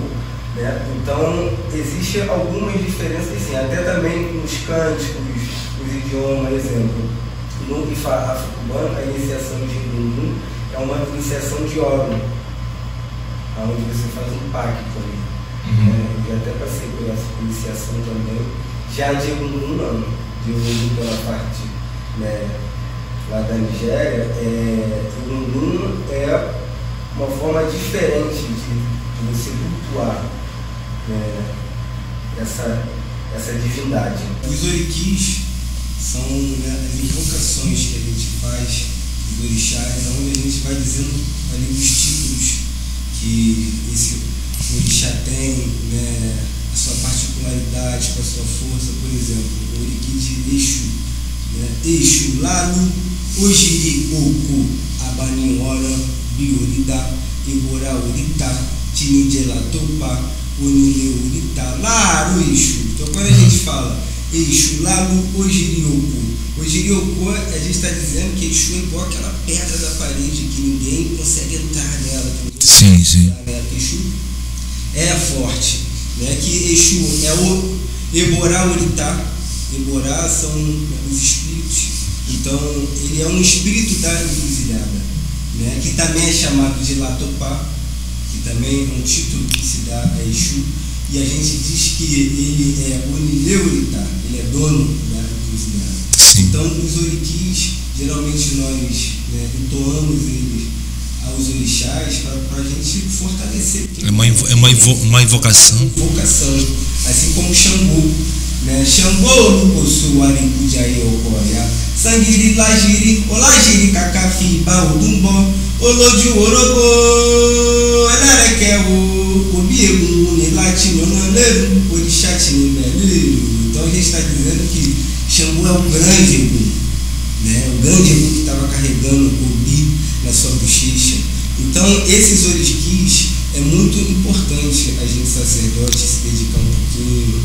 Né? Então, existem algumas diferenças, sim, até também nos cânticos, os idiomas, exemplo. No Ifá afro-cubano, a iniciação de Lundu é uma iniciação de órgão, onde você faz um pacto ali. Eu até passei por essa iniciação também. Já de Lundu não, de Lundu pela parte, né, lá da Nigéria, Lundu é uma forma diferente de você cultuar essa divindade. Os oriquis são, né, as invocações que a gente faz dos orixás, onde a gente vai dizendo ali os títulos que esse orixá tem, né, a sua particularidade, com a sua força. Por exemplo, o oriqui de Exu, né? Exu, Lalu, Ojiri, Oku, Abaniora, Biorida, Ebora, Orita, Tinidela, Topa, Onile, Orita, Laru, Exu. Então, quando a gente fala Exu, Lalu, Ojiri, Oku, Ojiri, Oku, a gente está dizendo que Exu é igual aquela pedra da parede que ninguém consegue entrar nela. Sim, sim. Exu é forte, né? Que Exu é o Eborá, Orita. Eborá são os espíritos. Então, ele é um espírito da encruzilhada, né? Que também é chamado de Latopá, que também é um título que se dá a Exu. E a gente diz que ele é Onileurita, ele é dono da encruzilhada. Então, os oriquis, geralmente nós, né, entoamos eles aos orixás para a gente fortalecer. Uma invocação. Invocação, assim como Xangô, né? Xangô, Lucosu, Aricujaí, Ocoia, Sangiri, Lagiri, Olagiri, Cacafi, Baúdumbó, Olodio, Orogô, Elarequeu, Obiegu, Nilatino, Naneiro, Orixatini, Beleiro. Então a gente está dizendo que Xangô é o grande Egu, né? O grande Egu que estava carregando o Obi na sua bochecha. Então, esses oriquis é muito importante a gente, sacerdote, se dedicar um pouquinho,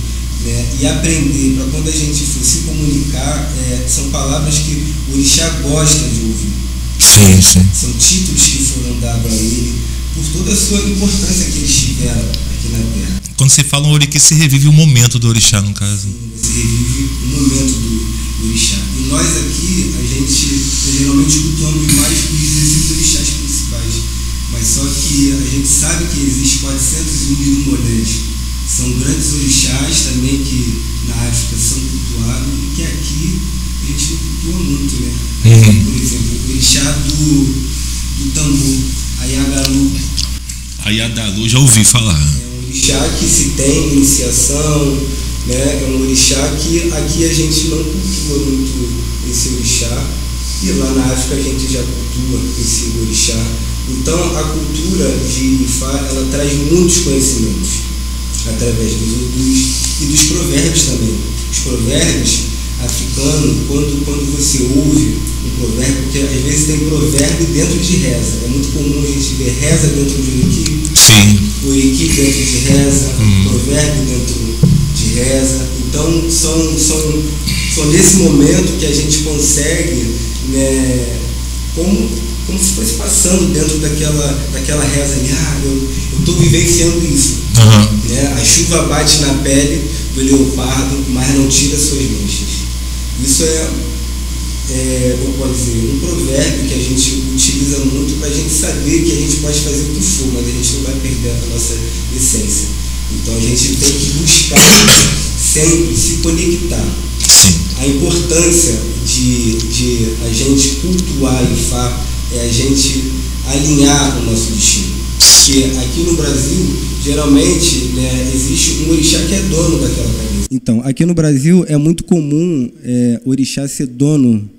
né, e aprender, para quando a gente for se comunicar, são palavras que o orixá gosta de ouvir. Sim, sim. São títulos que foram dados a ele por toda a sua importância que eles tiveram aqui na Terra. Quando você fala um oriquí, se revive o momento do orixá, no caso. Sim, se revive o momento do orixá. E nós aqui, a gente geralmente cultuamos mais os 16 orixás principais, mas só que a gente sabe que existem 401 irumolés. São grandes orixás também que na África são cultuados e que aqui a gente não cultua muito, né? Por exemplo, o orixá do tambor, Ayagalu. Ayagalu, já ouvi falar. É um orixá que se tem iniciação, né? É um orixá que aqui a gente não cultua muito esse orixá, e lá na África a gente já cultua esse orixá. Então a cultura de Ifá, ela traz muitos conhecimentos através dos odus e dos provérbios também. Os provérbios africanos, quando você ouve um provérbio, porque às vezes tem provérbio dentro de reza. É muito comum a gente ver reza dentro de oriquí, oriquí dentro de reza, provérbio dentro de reza. Então são nesse momento que a gente consegue, né, como se fosse passando dentro daquela reza ali, eu estou vivenciando isso. Né? A chuva bate na pele do leopardo, mas não tira suas manchas. Isso como pode dizer, um provérbio que a gente utiliza muito para a gente saber que a gente pode fazer o que for, mas a gente não vai perder a nossa essência. Então a gente tem que buscar sempre se conectar. Sim. A importância de a gente cultuar Ifá é a gente alinhar o nosso destino. Porque aqui no Brasil, geralmente, né, existe um orixá que é dono daquela cabeça. Então, aqui no Brasil é muito comum orixá ser dono,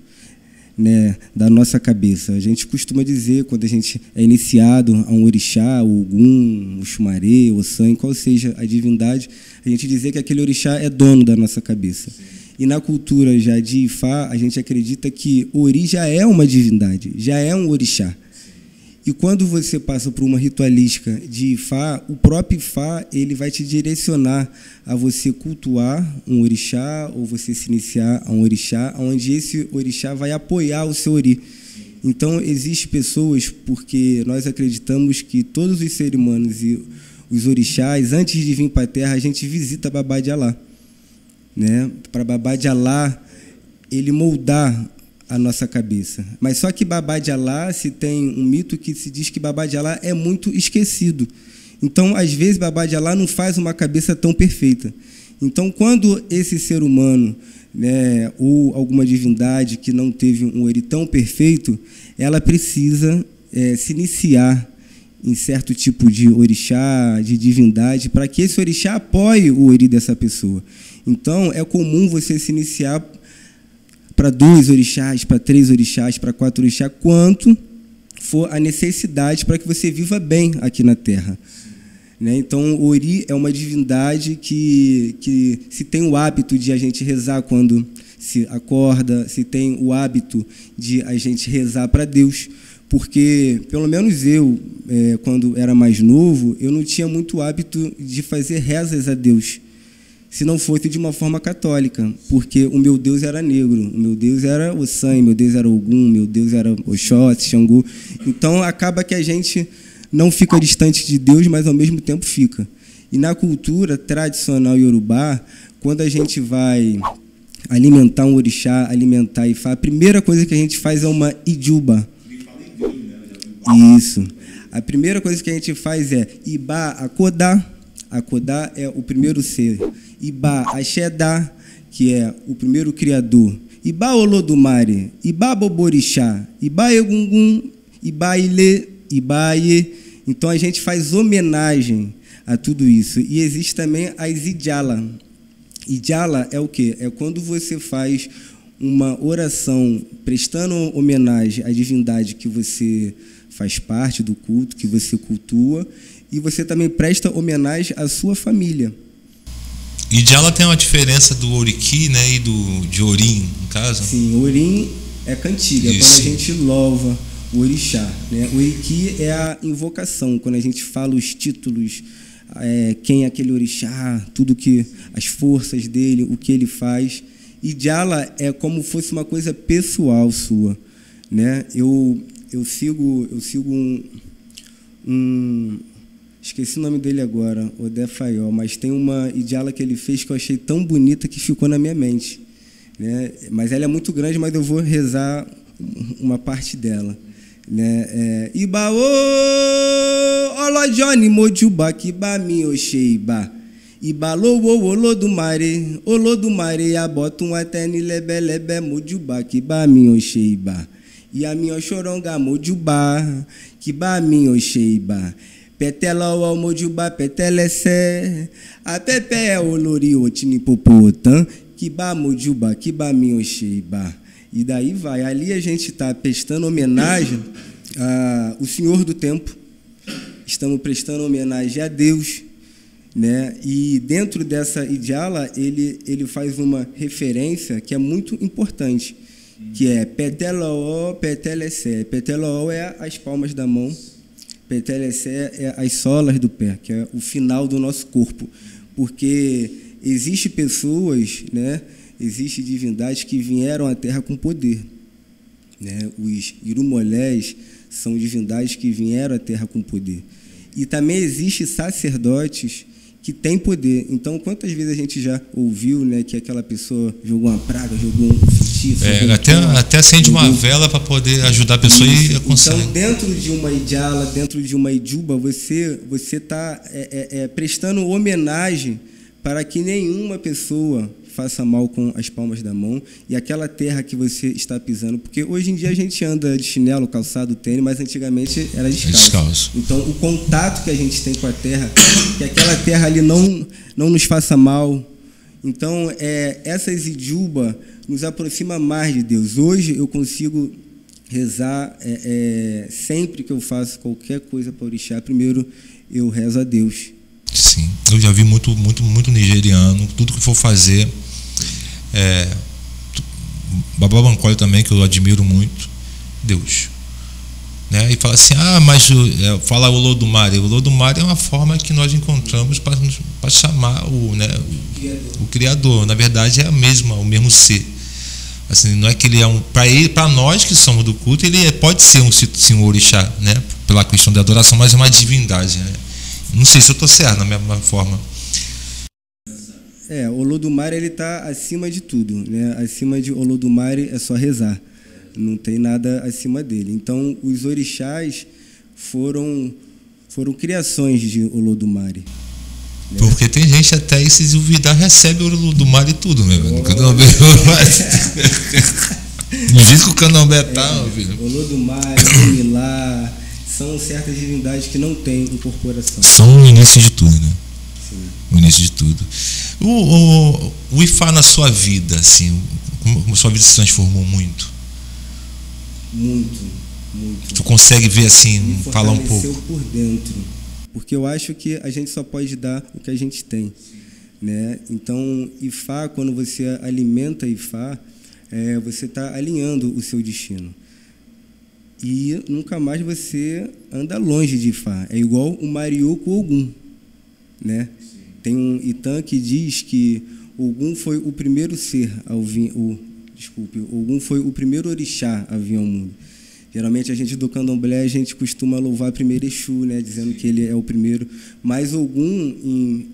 né, da nossa cabeça. A gente costuma dizer, quando a gente é iniciado a um orixá, o Ogum, o Xumaré, o Ossan, qual seja a divindade, a gente dizer que aquele orixá é dono da nossa cabeça. E na cultura já de Ifá, a gente acredita que o Ori já é uma divindade, já é um orixá. E quando você passa por uma ritualística de Ifá, o próprio Ifá ele vai te direcionar a você cultuar um orixá ou você se iniciar a um orixá, onde esse orixá vai apoiar o seu Ori. Então, existem pessoas, porque nós acreditamos que todos os seres humanos e os orixás, antes de vir para a Terra, a gente visita Babá de Alá, né? Para Babá de Alá ele moldar a nossa cabeça. Mas só que Babá de Alá, se tem um mito que se diz que Babá de Alá é muito esquecido. Então, às vezes, Babá de Alá não faz uma cabeça tão perfeita. Então, quando esse ser humano, né, ou alguma divindade que não teve um Ori tão perfeito, ela precisa se iniciar em certo tipo de orixá, de divindade, para que esse orixá apoie o Ori dessa pessoa. Então, é comum você se iniciar para 2 orixás, para 3 orixás, para 4 orixás, quanto for a necessidade para que você viva bem aqui na Terra. Né? Então, o Ori é uma divindade que se tem o hábito de a gente rezar quando se acorda, se tem o hábito de a gente rezar para Deus, porque, pelo menos eu, quando era mais novo, eu não tinha muito hábito de fazer rezas a Deus, se não fosse de uma forma católica, porque o meu Deus era negro, o meu Deus era Ossan, meu Deus era Ogum, meu Deus era Oxóssi, Xangô. Então, acaba que a gente não fica distante de Deus, mas ao mesmo tempo fica. E na cultura tradicional iorubá, quando a gente vai alimentar um orixá, alimentar Ifá, a primeira coisa que a gente faz é uma ijuba. Isso. A primeira coisa que a gente faz é Ibá Akodá. Akodá é o primeiro ser. Ibá Axedá, que é o primeiro criador. Ibá Olodumare, Ibá Boborixá, Ibá Egungun, Ibá Ilê, Ibá Aie. Então a gente faz homenagem a tudo isso. E existe também as Ijala. Ijala é o quê? É quando você faz uma oração prestando homenagem à divindade que você faz parte do culto, que você cultua, e você também presta homenagem à sua família. E Ijala tem uma diferença do Oriki, né, e de Orim, no caso? Sim, Orim é cantiga, quando a gente louva o orixá, né? O Oriki é a invocação, quando a gente fala os títulos, quem é aquele orixá, tudo que as forças dele, o que ele faz. E Ijala é como se fosse uma coisa pessoal sua, né? Eu sigo esqueci o nome dele agora, Odé Faiol, mas tem uma Ijala que ele fez que eu achei tão bonita que ficou na minha mente, né? Mas ela é muito grande, mas eu vou rezar uma parte dela, né? Iba Olojoni Mojuba Kiba Mi Osheiba Iba Lowo Olodumare Abotum Ateni Lebelebe Mojuba Kiba Mi Osheiba E a minha choronga Mojuba Kiba Mi Osheiba Petela o Mojuba Petelece A Pepe é Olori Otini Popotan Kiba Mojuba Kiba Mi Osheiba. E daí vai. Ali a gente está prestando homenagem ao Senhor do Tempo. Estamos prestando homenagem a Deus, né? E dentro dessa Ijala, ele faz uma referência que é muito importante, que é Petelaó, Petelecé. Petelaó é as palmas da mão, Petelecé é as solas do pé, que é o final do nosso corpo. Porque existem pessoas, né? Existem divindades que vieram à Terra com poder, né? Os Irumolés são divindades que vieram à Terra com poder. E também existem sacerdotes que têm poder. Então, quantas vezes a gente já ouviu, né, que aquela pessoa jogou uma praga, jogou um justiça. Até acende uma vela para poder ajudar a pessoa e consegue. Então, dentro de uma Ijala, dentro de uma Ijuba, você está prestando homenagem para que nenhuma pessoa faça mal com as palmas da mão e aquela terra que você está pisando, porque hoje em dia a gente anda de chinelo, calçado, tênis, mas antigamente era descalço. Então, o contato que a gente tem com a terra, que aquela terra ali não nos faça mal. Então, essas Ijuba nos aproxima mais de Deus. Hoje eu consigo rezar, sempre que eu faço qualquer coisa para orixá, primeiro eu rezo a Deus. Sim, eu já vi muito nigeriano, tudo que for fazer. Baba Bancole também, que eu admiro muito, Deus, né? E fala assim, mas fala o Olodumare. O Olodumare é uma forma que nós encontramos para chamar o Criador. Na verdade é o mesmo ser. Assim, não é que ele é para nós que somos do culto, ele pode ser um orixá, né? Pela questão da adoração, mas é uma divindade, né? Não sei se eu estou certo na mesma forma. O Olodumare ele está acima de tudo, né? Acima de Olodumare é só rezar, não tem nada acima dele. Então, os orixás foram criações de Olodumare. Né? Porque tem gente até aí, se duvidar, recebe o Olodumare e tudo, meu velho. Do jeito que o candomblé tá, meu filho. Olodumare, Omilá, são certas divindades que não têm incorporação. São o início de tudo, né? Sim. O início de tudo. O Ifá na sua vida, assim, como a sua vida se transformou muito? Muito. Tu consegue ver assim, falar um pouco? Por dentro. Porque eu acho que a gente só pode dar o que a gente tem. Né? Então, Ifá, quando você alimenta Ifá, você está alinhando o seu destino. E nunca mais você anda longe de Ifá. É igual o Mariô com o Ogum. Né? Tem um Itã que diz que Ogum foi o primeiro ser ao vir... Ogum foi o primeiro orixá a vir ao mundo. Geralmente a gente do candomblé, a gente costuma louvar primeiro Exu, né, dizendo que ele é o primeiro. Mas Ogum,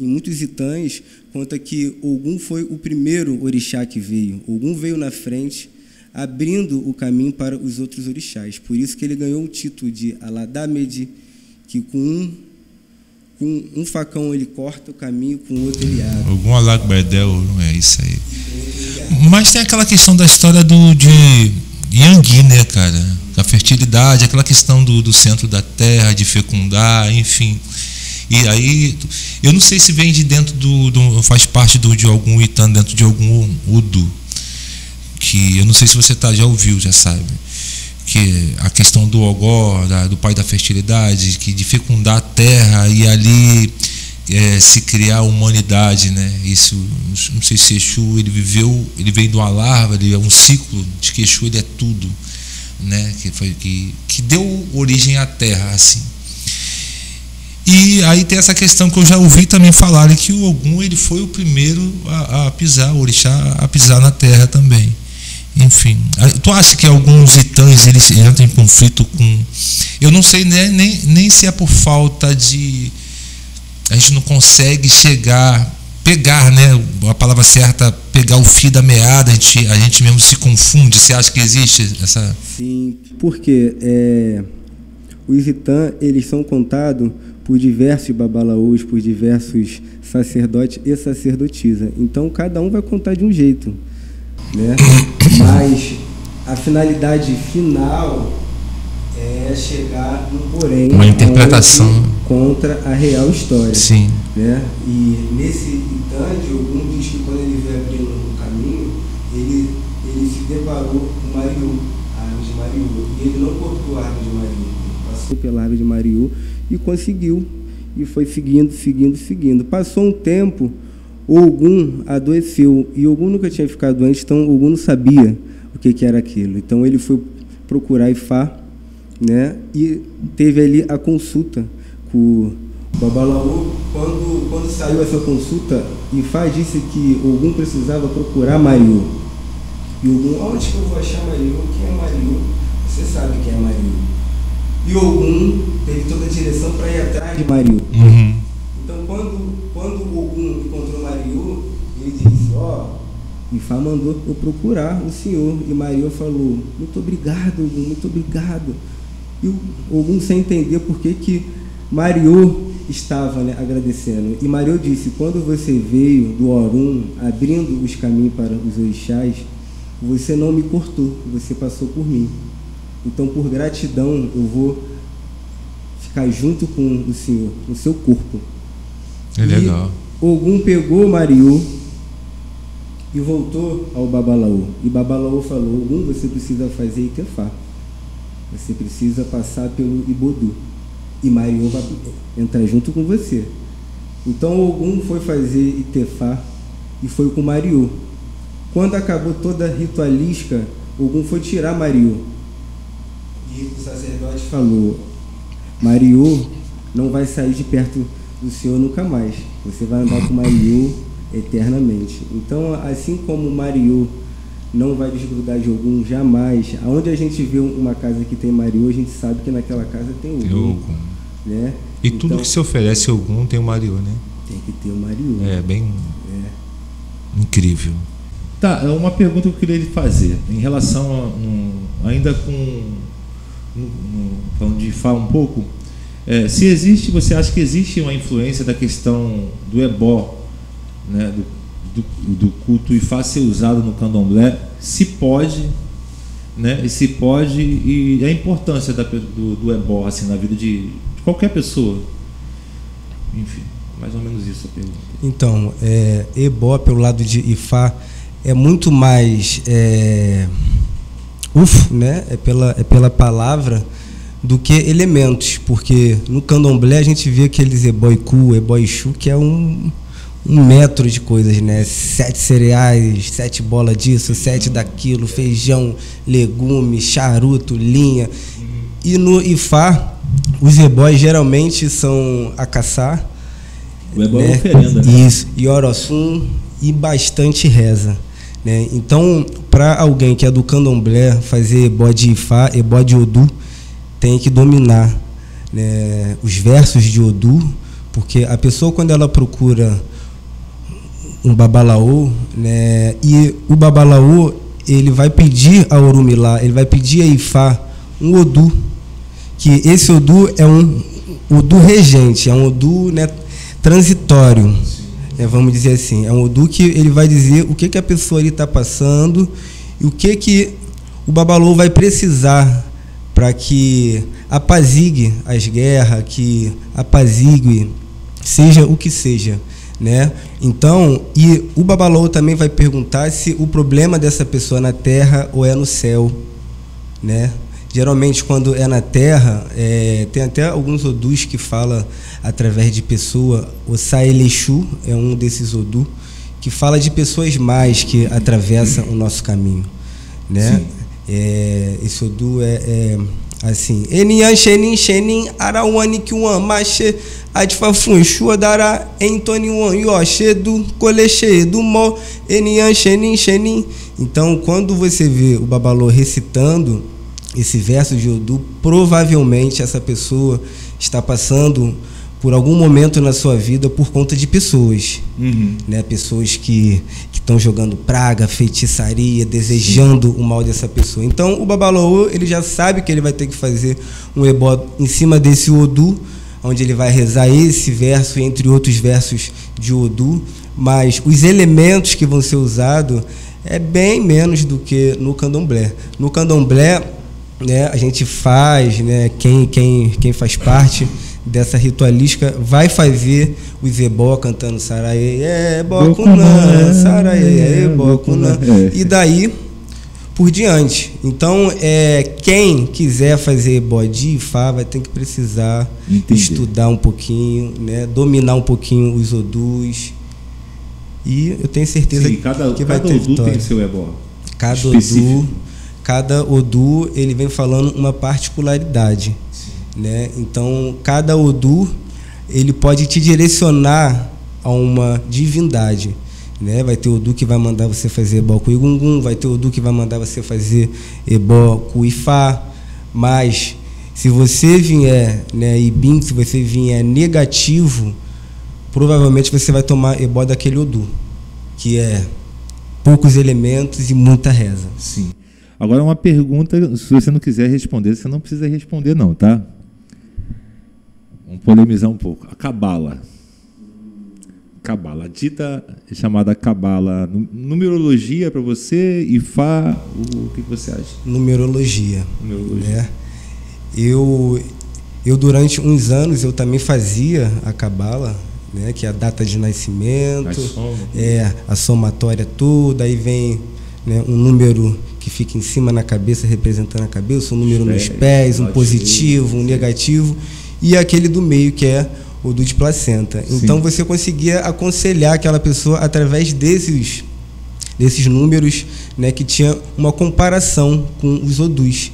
em muitos itãs, conta que Ogum foi o primeiro orixá que veio. Ogum veio na frente, abrindo o caminho para os outros orixás. Por isso que ele ganhou o título de Aladamedi, que com um facão ele corta o caminho, com o outro ele abre. Ogum Alagbedel, não é isso aí. Mas tem aquela questão da história de Yangui, né, cara? A fertilidade, aquela questão do centro da terra, de fecundar, enfim. E aí, eu não sei se vem de dentro faz parte de algum Itã, dentro de algum Udu, que eu não sei se você já ouviu, já sabe, que a questão do Ogó, do pai da fertilidade, que de fecundar a terra e ali se criar a humanidade, né? Isso, não sei se Exu, ele veio de uma larva, ele é um ciclo de que Exu ele é tudo, né? Que deu origem à terra, assim. E aí tem essa questão que eu já ouvi também falarem que o Ogum ele foi o primeiro a pisar, o orixá a pisar na terra também. Enfim, tu acha que alguns itãs eles entram em conflito com... Eu não sei nem se é por falta de... A gente não consegue pegar, né, a palavra certa, pegar o fio da meada, a gente mesmo se confunde. Você acha que existe essa... Sim, porque os itãs, eles são contados por diversos babalaôs, por diversos sacerdotes e sacerdotisas. Então, cada um vai contar de um jeito, né? Mas a finalidade final é chegar no porém, uma interpretação contra a real história. Sim. Né? E nesse Itã de Ogum diz que quando ele veio abrindo o caminho, ele se deparou com Mariú, a árvore de Mariú, e ele não cortou a árvore de Mariú, ele passou pela árvore de Mariú e conseguiu, e foi seguindo. Passou um tempo, Ogum adoeceu, e Ogum nunca tinha ficado doente, então Ogum não sabia o que era aquilo. Então ele foi procurar Ifá, né? E teve ali a consulta com o Babalaô. Quando saiu essa consulta, Ifá disse que Ogum precisava procurar Mariú. E Ogum, onde que eu vou achar Mariú? Quem é Mariú? Você sabe quem é Mariú. E Ogum teve toda a direção para ir atrás de Mariú. Uhum. Então, quando Ogum encontrou Mariú, ele disse, Ifá mandou eu procurar o senhor. E Mariô falou, muito obrigado, Ogum, muito obrigado. E o Ogum, sem entender por que Mariô estava, né, agradecendo. E Mariô disse, quando você veio do Orum, abrindo os caminhos para os orixás, você não me cortou, você passou por mim. Então, por gratidão, eu vou ficar junto com o senhor, no seu corpo. É legal. E Ogum pegou Mariô e voltou ao Babalaô. E Babalaô falou, Ogum, você precisa fazer Itefá. Você precisa passar pelo Ibodu. E Mariô vai entrar junto com você. Então Ogum foi fazer Itefá e foi com Mariô. Quando acabou toda a ritualística, Ogum foi tirar Mariô. E o sacerdote falou, Mariô não vai sair de perto do senhor nunca mais. Você vai andar com Mariô eternamente. Então, assim como Mariô não vai desgrudar de Ogum jamais, aonde a gente vê uma casa que tem Mariô, a gente sabe que naquela casa tem Ogum. Né? E então, tudo que se oferece a Ogum tem o Mariô, né? Tem que ter o Mariô. É bem incrível. Tá, é uma pergunta que eu queria lhe fazer em relação a ainda falando de Ifá um pouco, se existe, você acha que existe uma influência da questão do ebó, né, do culto Ifá ser usado no candomblé, se pode, né, e a importância do ebó assim, na vida de qualquer pessoa? Enfim, mais ou menos isso a pergunta. Então, ebó pelo lado de Ifá é muito mais né? É pela palavra do que elementos, porque no candomblé a gente vê aqueles ebó-icu, ebó-ixu, que é um metro de coisas, né? 7 cereais, 7 bolas disso, 7 daquilo, feijão, legumes, charuto, linha. E no Ifá, os ebós geralmente são acaçá, o ebó é oferenda, né? Isso, e oroçum e bastante reza. Né? Então, para alguém que é do candomblé, fazer ebó de Ifá, ebó de Odu, tem que dominar, né, os versos de Odu, porque a pessoa, quando ela procura um babalaô, né, e o babalaô, ele vai pedir a Orumilá, ele vai pedir a Ifá um Odu, que esse Odu é um Odu regente, é um Odu, né, transitório. Vamos dizer assim, é um Odu que ele vai dizer o que a pessoa está passando e o que o babalaô vai precisar para que apazigue as guerras, que apazigue, seja o que seja, né? Então, e o babalaô também vai perguntar se o problema dessa pessoa é na terra ou é no céu, né? Geralmente, quando é na terra, tem até alguns Odus que falam através de pessoa. O Saelexu é um desses Odu que fala de pessoas mais que atravessam o nosso caminho, né? Esse Odu é assim: Enian Shenin Shenin Arawani Kiwan Mache Adfafun Shuadara Entoniwan Yoshe do Coleche do Mo Enian Shenin Shenin. Então, quando você vê o babalaô recitando esse verso de Odu, provavelmente essa pessoa está passando por algum momento na sua vida por conta de pessoas, né? Pessoas que estão jogando praga, feitiçaria, desejando o mal dessa pessoa. Então, o babalaô, ele já sabe que ele vai ter que fazer um ebó em cima desse Odu, onde ele vai rezar esse verso, entre outros versos de Odu, mas os elementos que vão ser usados é bem menos do que no candomblé. No candomblé, né, a gente faz, né, quem faz parte dessa ritualística vai fazer os ebó cantando Saraê, ebó cunã, Saraê, ebó cunã, e daí por diante. Então, quem quiser fazer ebó de Ifá vai ter que precisar estudar um pouquinho, né, dominar um pouquinho os Odus, e eu tenho certeza que vai ter Odu tem seu ebó. Cada Odu, ele vem falando uma particularidade, né? Então, cada Odu, ele pode te direcionar a uma divindade, né? Vai ter Odu que vai mandar você fazer ebó com Egungun, vai ter Odu que vai mandar você fazer ebó com Ifá, mas se você vier, né, Ibim, se você vier negativo, provavelmente você vai tomar ebó daquele Odu, que é poucos elementos e muita reza. Sim. Agora uma pergunta, se você não quiser responder, você não precisa responder não, tá? Vamos polemizar um pouco. A Cabala. Cabala, dita chamada Cabala, numerologia para você, Ifá, o que você acha? Numerologia. Né? Eu durante uns anos eu também fazia a Cabala, né, que é a data de nascimento, a somatória toda, aí vem, né, um número que fica em cima na cabeça representando a cabeça, um número nos pés, um positivo, um negativo, e aquele do meio que é o do de placenta. Sim. Então você conseguia aconselhar aquela pessoa através desses números, né, que tinha uma comparação com os odus,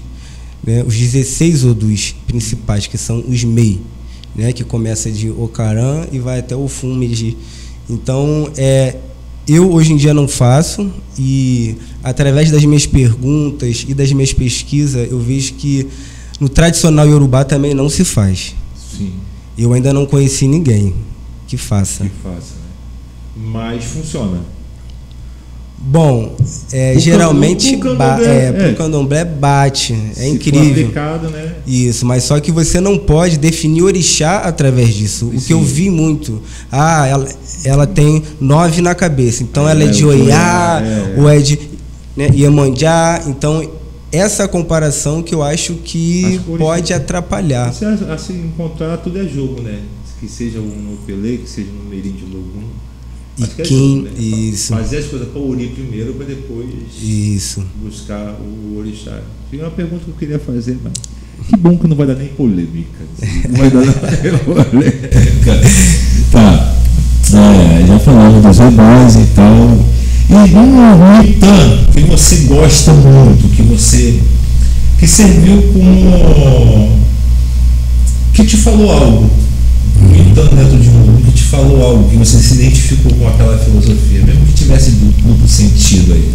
né, os 16 odus principais, que são os MEI, né, que começa de Ocaran e vai até o Fumeji. Então, eu hoje em dia não faço, e através das minhas perguntas e das minhas pesquisas, eu vejo que no tradicional iorubá também não se faz. Sim. Eu ainda não conheci ninguém que faça. Né? Mas funciona. Bom, geralmente pro candomblé bate, é incrível. Aplicado, né? Isso, mas só que você não pode definir orixá através disso. O que eu vi muito, ela tem 9 na cabeça, então ela é de Oiá, ou é de, né, Iemanjá, então essa comparação que eu acho que pode atrapalhar. Se assim encontrar, tudo é jogo, né? Que seja um Nopelê, que seja um Mirim de Logum. E quem, né? Isso. Fazer as coisas para o Ori primeiro, para depois buscar o orixá. Tem uma pergunta que eu queria fazer, mas que bom que não vai dar nem polêmica. Não vai dar nem polêmica. Tá. Já falamos dos ebós e tal. E um Itã que você gosta muito, que serviu como, que te falou algo, Itã dentro de um que te falou algo, que você se identificou com aquela filosofia, mesmo que tivesse duplo sentido aí.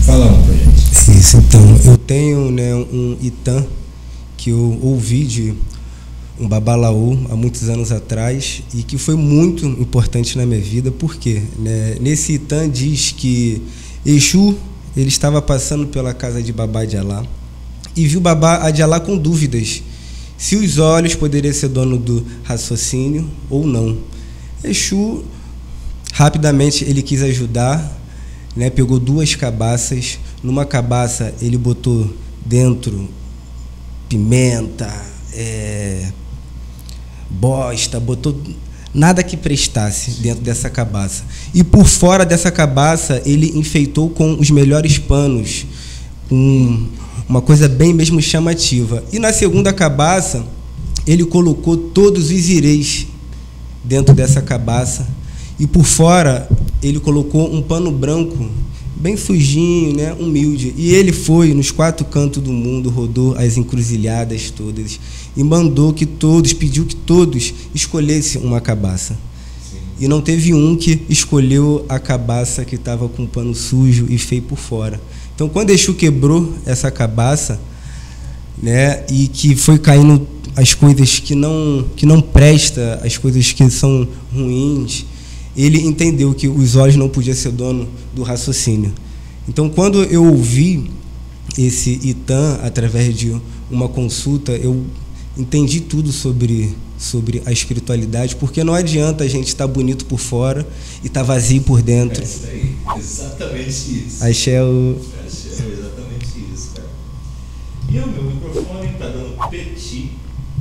Fala pra gente. Isso, então, eu tenho, né, um Itã que eu ouvi de um babalaú há muitos anos atrás e que foi muito importante na minha vida. Por quê? Né? Nesse Itã diz que Exu, ele estava passando pela casa de Babá de Alá e viu Babá de Alá com dúvidas se os olhos poderiam ser dono do raciocínio ou não. Exu, rapidamente, ele quis ajudar, né? Pegou 2 cabaças. Numa cabaça, ele botou dentro pimenta, bosta, botou nada que prestasse dentro dessa cabaça. E por fora dessa cabaça, ele enfeitou com os melhores panos, uma coisa bem mesmo chamativa. E na segunda cabaça, ele colocou todos os ireis dentro dessa cabaça. E por fora, ele colocou um pano branco, bem sujinho, né, humilde. E ele foi nos 4 cantos do mundo, rodou as encruzilhadas todas e pediu que todos escolhessem uma cabaça. Sim. E não teve um que escolheu a cabaça que estava com pano sujo e feio por fora. Então, quando Exu quebrou essa cabaça, né, e que foi caindo as coisas que não presta, as coisas que são ruins, ele entendeu que os olhos não podiam ser dono do raciocínio. Então, quando eu ouvi esse Itã através de uma consulta, eu entendi tudo sobre a espiritualidade, porque não adianta a gente estar bonito por fora e estar vazio por dentro. É isso aí, exatamente isso. Axé é exatamente isso, cara. E o meu microfone está dando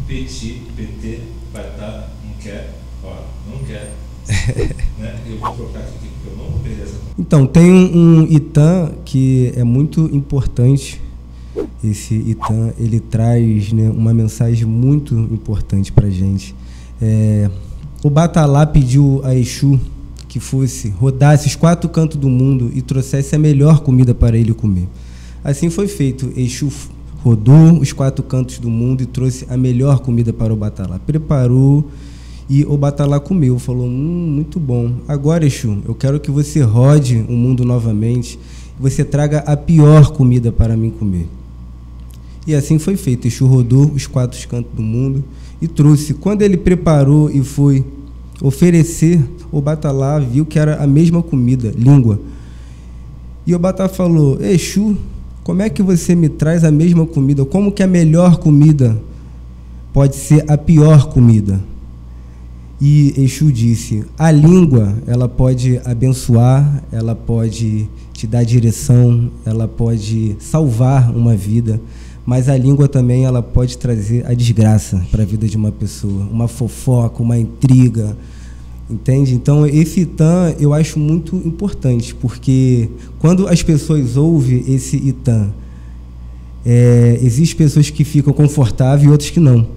PT, vai estar, não quer, não quer. Né? Eu vou trocar aqui porque eu não vou perder essa. Então, tem um Itã que é muito importante. Esse Itã, ele traz, né, uma mensagem muito importante para a gente. O Batalá pediu a Exu que rodasse os 4 cantos do mundo e trouxesse a melhor comida para ele comer. Assim foi feito. Exu rodou os 4 cantos do mundo e trouxe a melhor comida para o Batalá. Preparou e o Batalá comeu. Falou, muito bom. Agora, Exu, eu quero que você rode o mundo novamente e você traga a pior comida para mim comer. E assim foi feito. Exu rodou os 4 cantos do mundo e trouxe. Quando ele preparou e foi oferecer, o Batalá viu que era a mesma comida, língua. E o Batá falou: Exu, como é que você me traz a mesma comida? Como que a melhor comida pode ser a pior comida? E Exu disse: a língua, ela pode abençoar, ela pode te dar direção, ela pode salvar uma vida, mas a língua também, ela pode trazer a desgraça para a vida de uma pessoa, uma fofoca, uma intriga, entende? Então, esse Itã eu acho muito importante, porque quando as pessoas ouvem esse Itã, existem pessoas que ficam confortáveis e outras que não.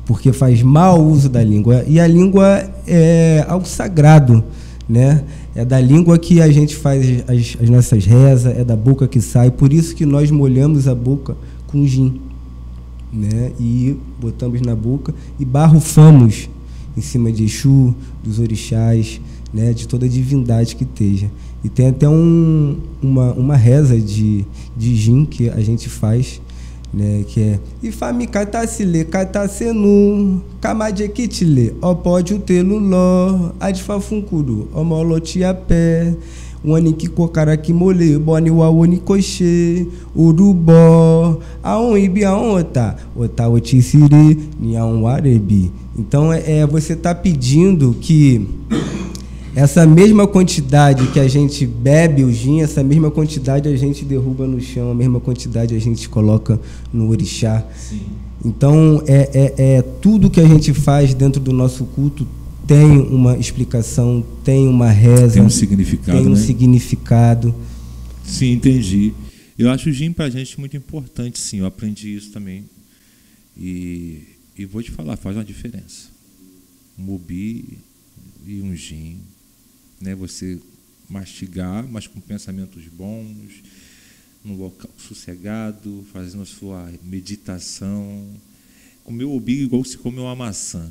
Porque faz mau uso da língua. E a língua é algo sagrado, né? É da língua que a gente faz as nossas rezas, é da boca que sai. Por isso que nós molhamos a boca com gin, né? E botamos na boca e barrufamos em cima de Exu, dos orixás, né? De toda a divindade que esteja. E tem até uma reza de gin que a gente faz, né, que é Ifami Katasile Katasenu Kamadjekitile Opode Uteluló Adfafunkuru Omolotiapé Waniki Kokaraki Mole Boni Wawoni Koche Urubó Aon Ibi Aon Ota Otisiri Niaon Warebi. Então você está pedindo que essa mesma quantidade que a gente bebe o gin, essa mesma quantidade a gente derruba no chão, a mesma quantidade a gente coloca no orixá. Sim. Então, tudo que a gente faz dentro do nosso culto tem uma explicação, tem uma reza, tem um significado. Tem um significado. Sim, entendi. Eu acho o gin para a gente muito importante, sim. Eu aprendi isso também. E vou te falar, faz uma diferença. Um mubi e um gin, né? Você mastigar, mas com pensamentos bons, num local sossegado, fazendo a sua meditação. Comer o ubi igual se come uma maçã,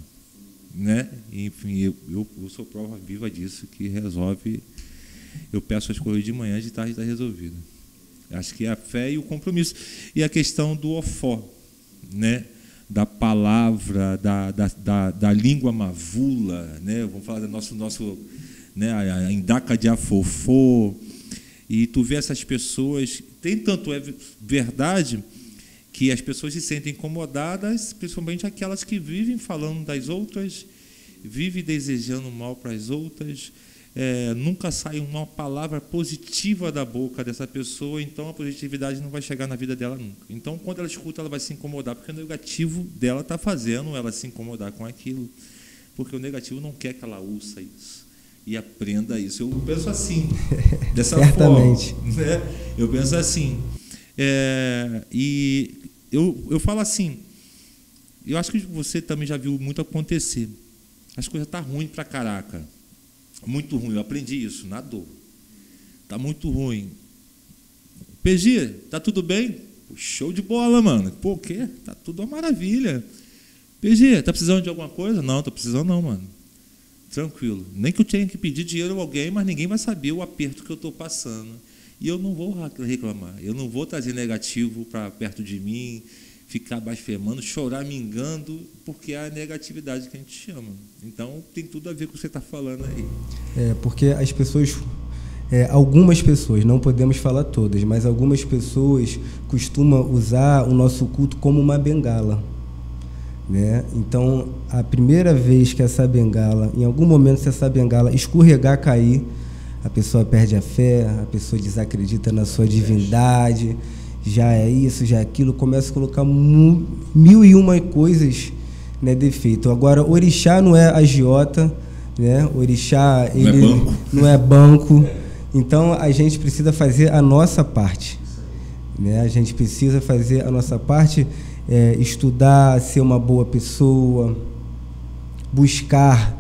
né? Enfim, eu sou prova viva disso, que resolve. Eu peço as coisas de manhã, de tarde está resolvido. Acho que é a fé e o compromisso. E a questão do ofó, né? Da palavra, da língua mavula, né? Vamos falar do nosso né? A Indaca de Afofô. E tu vê essas pessoas, tem tanto verdade que as pessoas se sentem incomodadas, principalmente aquelas que vivem falando das outras, vivem desejando mal para as outras, nunca sai uma palavra positiva da boca dessa pessoa, então a positividade não vai chegar na vida dela nunca. Então, quando ela escuta, ela vai se incomodar, porque o negativo dela está fazendo ela se incomodar com aquilo, porque o negativo não quer que ela ouça isso e aprenda isso. Eu penso assim, dessa Certamente. forma. Né? Eu penso assim. E eu falo assim, eu acho que você também já viu muito acontecer. As coisas estão ruins pra caraca. Muito ruim, eu aprendi isso, na dor. Tá muito ruim. PG, tá tudo bem? Show de bola, mano. Pô, o quê? Tá tudo uma maravilha. PG, tá precisando de alguma coisa? Não, tô precisando não, mano. Tranquilo. Nem que eu tenha que pedir dinheiro a alguém, mas ninguém vai saber o aperto que eu tô passando. E eu não vou reclamar. Eu não vou trazer negativo para perto de mim, ficar blasfemando, chorar, mingando, porque é a negatividade que a gente chama. Então, tem tudo a ver com o que você está falando aí. Porque as pessoas, algumas pessoas, não podemos falar todas, mas algumas pessoas costumam usar o nosso culto como uma bengala, né? Então, a primeira vez que essa bengala, em algum momento, se essa bengala escorregar, cair, a pessoa perde a fé, a pessoa desacredita na sua divindade, já é isso, já é aquilo, começa a colocar 1001 coisas, né, defeito. Agora, orixá não é agiota, né? Orixá ele não é banco. Então, a gente precisa fazer a nossa parte, né? A gente precisa fazer a nossa parte, estudar, ser uma boa pessoa, buscar,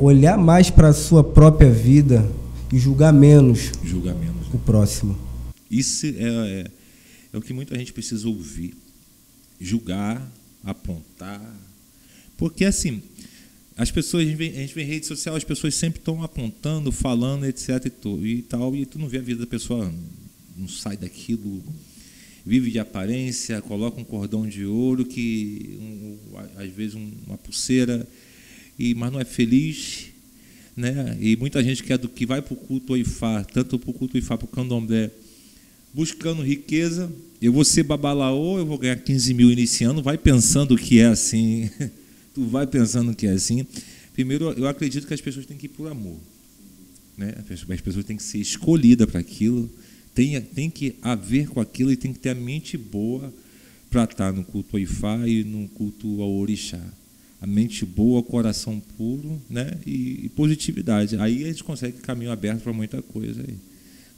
olhar mais para a sua própria vida e julgar menos o próximo. Isso é o que muita gente precisa ouvir. Julgar, apontar. Porque, assim, as pessoas, a gente vê em rede social, as pessoas sempre estão apontando, falando, etc. e tal, e tu não vê a vida da pessoa, não sai daquilo, vive de aparência, coloca um cordão de ouro, às vezes uma pulseira, mas não é feliz, né? E muita gente que vai para o culto Ifá, tanto para o culto Ifá, para o candomblé, buscando riqueza. Eu vou ser babalaô, eu vou ganhar 15 mil iniciando. Vai pensando que é assim. Tu vai pensando que é assim. Primeiro, eu acredito que as pessoas têm que ir por amor, né? As pessoas têm que ser escolhidas para aquilo. Tem que haver com aquilo e tem que ter a mente boa para estar no culto ao Ifá e no culto ao Orixá. A mente boa, coração puro, né? E positividade. Aí a gente consegue caminho aberto para muita coisa aí.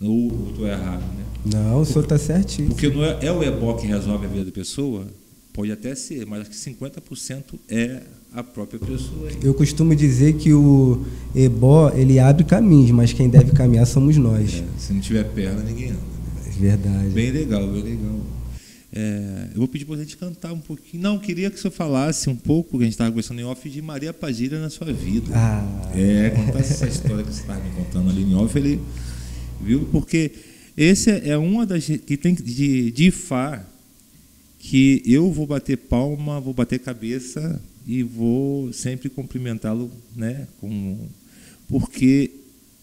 Ou estou errado, né? Não, o senhor está certinho. Porque não é o ebó que resolve a vida da pessoa? Pode até ser, mas acho que 50% é a própria pessoa aí. Eu costumo dizer que o ebó, ele abre caminhos, mas quem deve caminhar somos nós. Se não tiver perna, ninguém anda. É verdade. Bem legal, bem legal. Eu vou pedir para a gente cantar um pouquinho. Não, queria que o senhor falasse um pouco, que a gente estava conversando em off, de Maria Padilha na sua vida. Contasse essa história que você estava me contando ali em off, ele, viu? Porque esse é uma das que tem de Ifá, que eu vou bater palma, vou bater cabeça e vou sempre cumprimentá-lo, né? Porque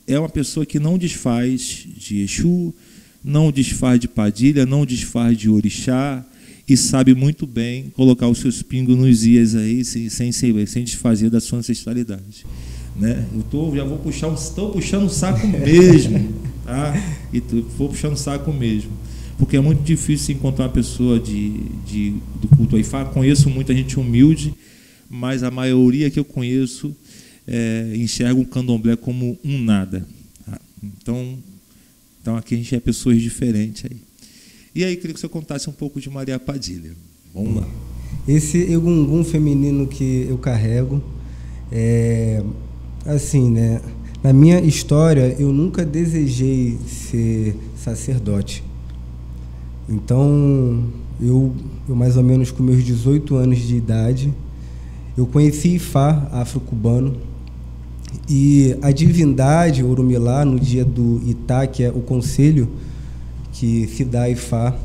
é uma pessoa que não desfaz de Exu, não desfaz de Padilha, não desfaz de Orixá e sabe muito bem colocar os seus pingos nos is aí sem desfazer da sua ancestralidade, né? Já vou estou puxando o saco mesmo, tá? E vou puxando o saco mesmo, porque é muito difícil encontrar uma pessoa do culto ao Ifá. Conheço muita gente humilde, mas a maioria que eu conheço enxerga o candomblé como um nada, tá? Então aqui a gente é pessoas diferentes aí. E aí, queria que você contasse um pouco de Maria Padilha. Vamos lá. Esse egungun feminino que eu carrego, assim, né? Na minha história, eu nunca desejei ser sacerdote. Então, eu mais ou menos com meus 18 anos de idade, eu conheci Ifá afro-cubano. E a divindade Orumilá, no dia do Itá, que é o conselho que se dá a Ifá,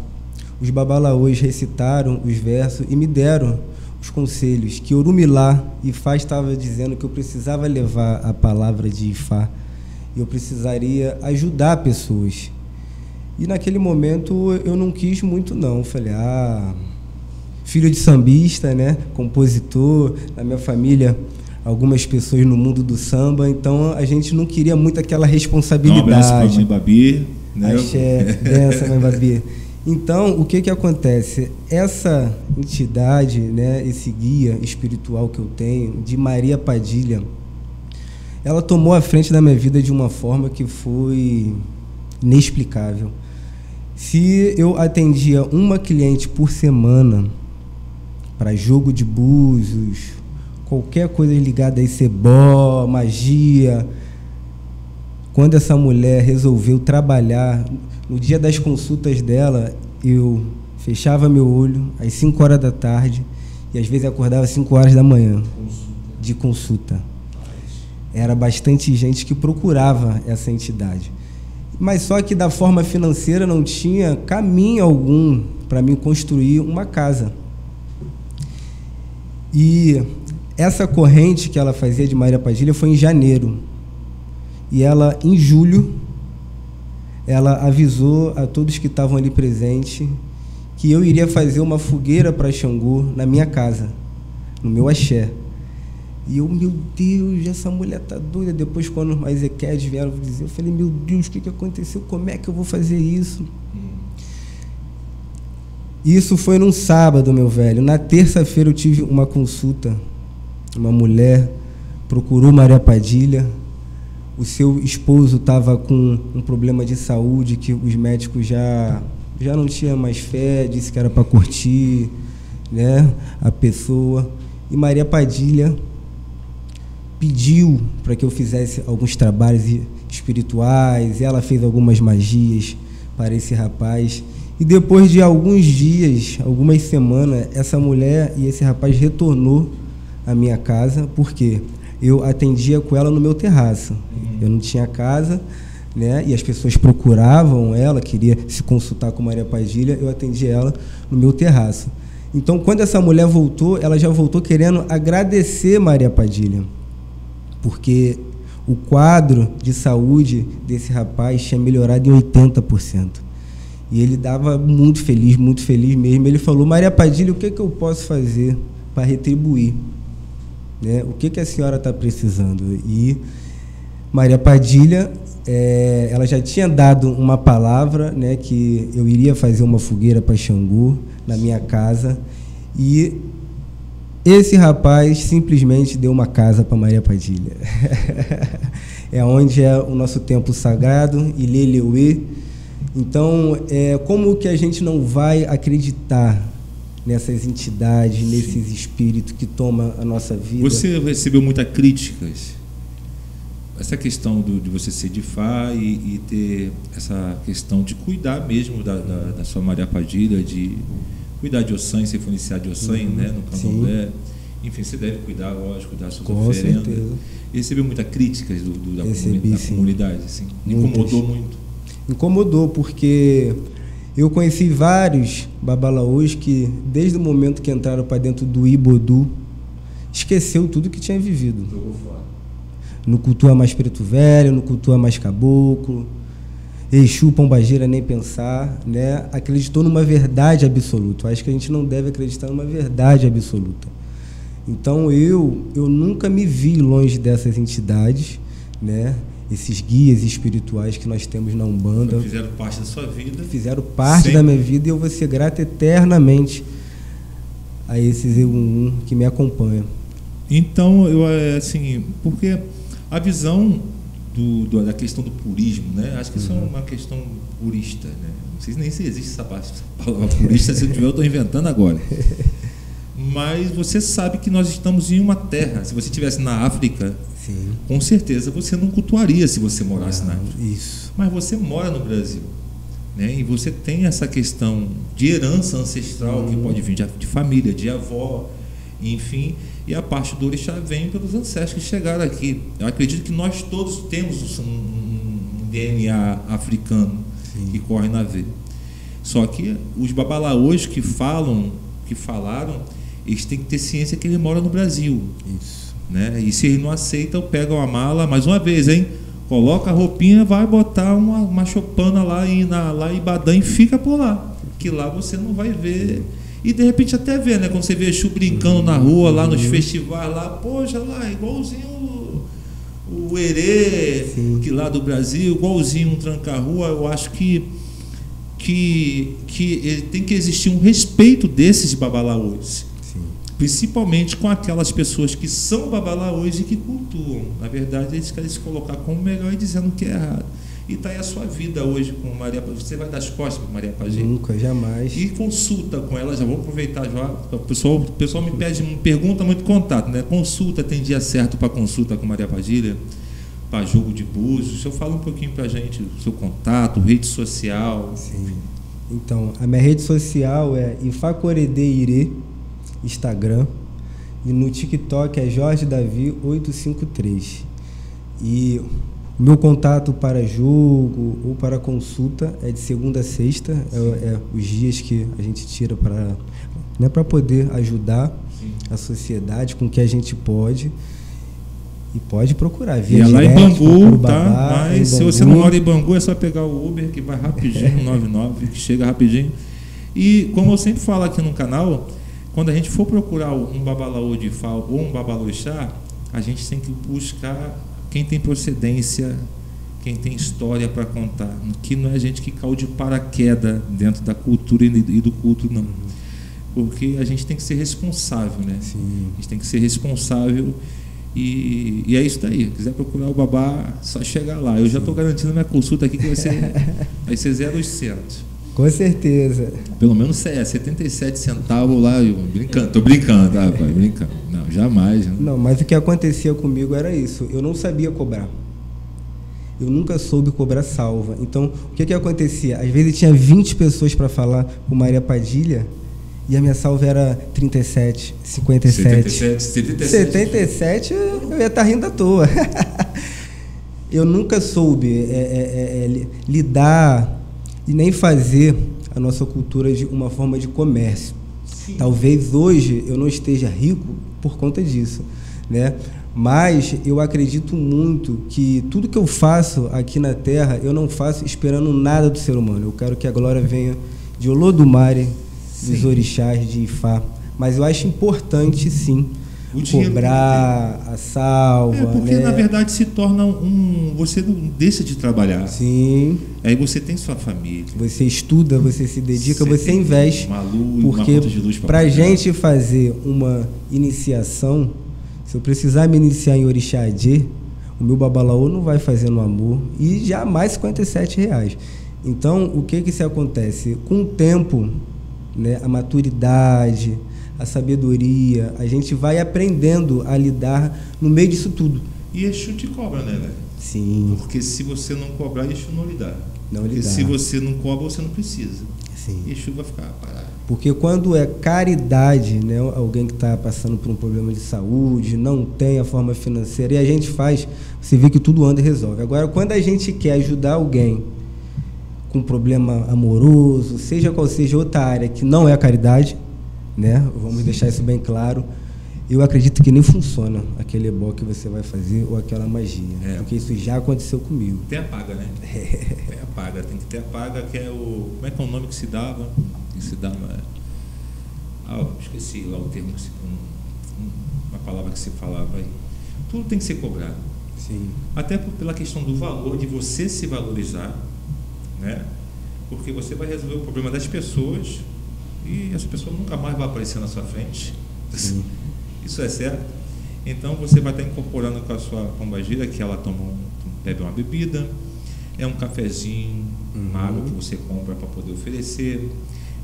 os babalaôs recitaram os versos e me deram os conselhos, que Orumilá, Ifá estava dizendo que eu precisava levar a palavra de Ifá, e eu precisaria ajudar pessoas. E naquele momento eu não quis muito não, falei, filho de sambista, né, compositor, na minha família algumas pessoas no mundo do samba, então a gente não queria muito aquela responsabilidade. Um abraço para a mãe Babi, né? Axé, benção, mãe Babi. Então, o que acontece? Essa entidade, né, esse guia espiritual que eu tenho, de Maria Padilha, ela tomou a frente da minha vida de uma forma que foi inexplicável. Se eu atendia uma cliente por semana para jogo de búzios, qualquer coisa ligada a ebó, magia, quando essa mulher resolveu trabalhar, no dia das consultas dela, eu fechava meu olho às 5 horas da tarde e às vezes acordava às 5 horas da manhã de consulta. Era bastante gente que procurava essa entidade. Mas só que da forma financeira não tinha caminho algum para mim construir uma casa. E essa corrente que ela fazia de Maria Padilha foi em janeiro. E ela, em julho, ela avisou a todos que estavam ali presentes que eu iria fazer uma fogueira para Xangô na minha casa, no meu axé. E eu, meu Deus, essa mulher tá doida. Depois, quando as Ezequiéis vieram dizer, eu falei, meu Deus, o que aconteceu? Como é que eu vou fazer isso? Isso foi num sábado, meu velho. Na terça-feira eu tive uma consulta. Uma mulher procurou Maria Padilha. O seu esposo estava com um problema de saúde que os médicos já não tinham mais fé, disse que era para curtir, né, a pessoa. E Maria Padilha pediu para que eu fizesse alguns trabalhos espirituais, e ela fez algumas magias para esse rapaz. E depois de alguns dias, algumas semanas, essa mulher e esse rapaz retornou à minha casa, porque eu atendia com ela no meu terraço. Eu não tinha casa, né? E as pessoas procuravam ela, queria se consultar com Maria Padilha, eu atendia ela no meu terraço. Então, quando essa mulher voltou, ela já voltou querendo agradecer Maria Padilha, porque o quadro de saúde desse rapaz tinha melhorado em 80%. E ele estava muito feliz mesmo. Ele falou: Maria Padilha, o que eu posso fazer para retribuir? Né? O que a senhora está precisando? E Maria Padilha, ela já tinha dado uma palavra, né, que eu iria fazer uma fogueira para Xangô na minha casa, e esse rapaz simplesmente deu uma casa para Maria Padilha. É onde é o nosso templo sagrado, Ileleuê. Então, como que a gente não vai acreditar nessas entidades, nesses espíritos que tomam a nossa vida? Você recebeu muitas críticas? Essa questão de você ser de Fá e ter essa questão de cuidar mesmo da sua Maria Padilha, de cuidar de Ossan, ser iniciado de Ossan, né, no Candomblé. Enfim, você deve cuidar, lógico, das suas oferendas. Certeza. E recebeu muitas críticas da comunidade, assim. Incomodou muito? Incomodou, porque eu conheci vários babalaôs que, desde o momento que entraram para dentro do Ibodu, esqueceu tudo que tinha vivido. No Cultua Mais Preto Velho, no Cultua Mais Caboclo, Exu, Pombagira, nem pensar, né? Acreditou numa verdade absoluta. Eu acho que a gente não deve acreditar numa verdade absoluta. Então eu nunca me vi longe dessas entidades, né? Esses guias espirituais que nós temos na Umbanda. Fizeram parte da sua vida. Fizeram parte da minha vida, e eu vou ser grato eternamente a esses Eunum que me acompanham. Então, assim, porque a visão da questão do purismo, né? Acho que isso é uma questão purista, né? Não sei nem se existe essa palavra purista, se eu tiver, eu estou inventando agora. Mas você sabe que nós estamos em uma terra. Se você estivesse na África, sim, com certeza você não cultuaria se você morasse na África. Isso. Mas você mora no Brasil, né? E você tem essa questão de herança ancestral que pode vir de família, de avó, enfim. E a parte do orixá vem pelos ancestros que chegaram aqui. Eu acredito que nós todos temos um DNA africano, sim, que corre na veia. Só que os babalaôs que falaram, eles têm que ter ciência que ele mora no Brasil. Isso. Né? E se ele não aceita, pega uma mala, mais uma vez, hein? Coloca a roupinha, vai botar uma chopana lá em Ibadan e fica por lá. Que lá você não vai ver. E de repente até vê, né? Quando você vê Exu brincando na rua, lá nos festivais, lá, poxa, lá, igualzinho o Herê, que lá do Brasil, igualzinho um tranca-rua. Eu acho que tem que existir um respeito desses babalaôs, principalmente com aquelas pessoas que são babalaôs e que cultuam. Na verdade, eles querem se colocar como melhor e dizendo que é errado. E está aí a sua vida hoje com Maria Padilha. Você vai dar as costas para Maria Padilha? Nunca, jamais. E consulta com ela, já vou aproveitar já. O pessoal me pergunta muito contato, né? Consulta, tem dia certo para consulta com Maria Padilha? Para jogo de búzios? O senhor fala um pouquinho para a gente, o seu contato, rede social. Sim. Então, a minha rede social é Ifacoredeire, Instagram, e no TikTok é Jorge Davi 853. E o meu contato para jogo ou para consulta é de segunda a sexta, os dias que a gente tira para poder ajudar, sim, a sociedade com o que a gente pode. E pode procurar. Via lá em Bangu, tá? Mas se você não mora em Bangu, é só pegar o Uber, que vai rapidinho, 99, que chega rapidinho. E como eu sempre falo aqui no canal, quando a gente for procurar um babalaô de Fá ou um babaloixá, a gente tem que buscar quem tem procedência, quem tem história para contar, que não é gente que caiu de paraquedas dentro da cultura e do culto, não. Porque a gente tem que ser responsável, né? Sim. A gente tem que ser responsável. E é isso daí. Se quiser procurar o babá, só chegar lá. Eu já estou garantindo minha consulta aqui que vai ser 0,800. Com certeza. Pelo menos 77 centavos lá. Tô brincando, tá, pai? Brincando. Não, jamais. Não, mas o que acontecia comigo era isso. Eu não sabia cobrar. Eu nunca soube cobrar salva. Então, o que acontecia? Às vezes tinha 20 pessoas para falar com Maria Padilha, e a minha salva era 37, 57. 77 eu ia estar rindo à toa. Eu nunca soube lidar e nem fazer a nossa cultura de uma forma de comércio. Sim. Talvez hoje eu não esteja rico por conta disso, né? Mas eu acredito muito que tudo que eu faço aqui na Terra, eu não faço esperando nada do ser humano. Eu quero que a glória venha de Olodumare, dos orixás, de Ifá. Mas eu acho importante, sim, cobrar a salva. Porque, na verdade, se torna você não deixa de trabalhar. Sim. Aí você tem sua família. Você estuda, você se dedica, você investe. Uma luz, porque uma conta de luz para a gente fazer uma iniciação, se eu precisar me iniciar em Orixá-Adê, o meu babalaô não vai fazer no amor e jamais R$57. Então, o que se acontece? Com o tempo, né, a maturidade, a sabedoria, a gente vai aprendendo a lidar no meio disso tudo. E Exu te cobra, né, velho? Sim. Porque se você não cobrar, Exu não lhe dá. Não lhe dá. Se você não cobra, você não precisa. Sim. Exu vai ficar parado. Porque quando é caridade, né, alguém que está passando por um problema de saúde, não tem a forma financeira, e a gente faz, você vê que tudo anda e resolve. Agora, quando a gente quer ajudar alguém com um problema amoroso, seja qual seja outra área que não é a caridade, né, vamos deixar isso bem claro, eu acredito que nem funciona aquele ebó que você vai fazer ou aquela magia, porque isso já aconteceu comigo. Tem a paga, né? Tem a paga, tem que ter a paga, que é o... Como é que é o nome que se dava? Que se dava... esqueci lá o termo, uma palavra que se falava aí. Tudo tem que ser cobrado. Sim. Até pela questão do valor, de você se valorizar, né? Porque você vai resolver o problema das pessoas e essa pessoa nunca mais vai aparecer na sua frente. Sim. Isso é certo. Então você vai estar incorporando com a sua pombagira, que ela bebe uma bebida, é um cafezinho, uma água que você compra para poder oferecer,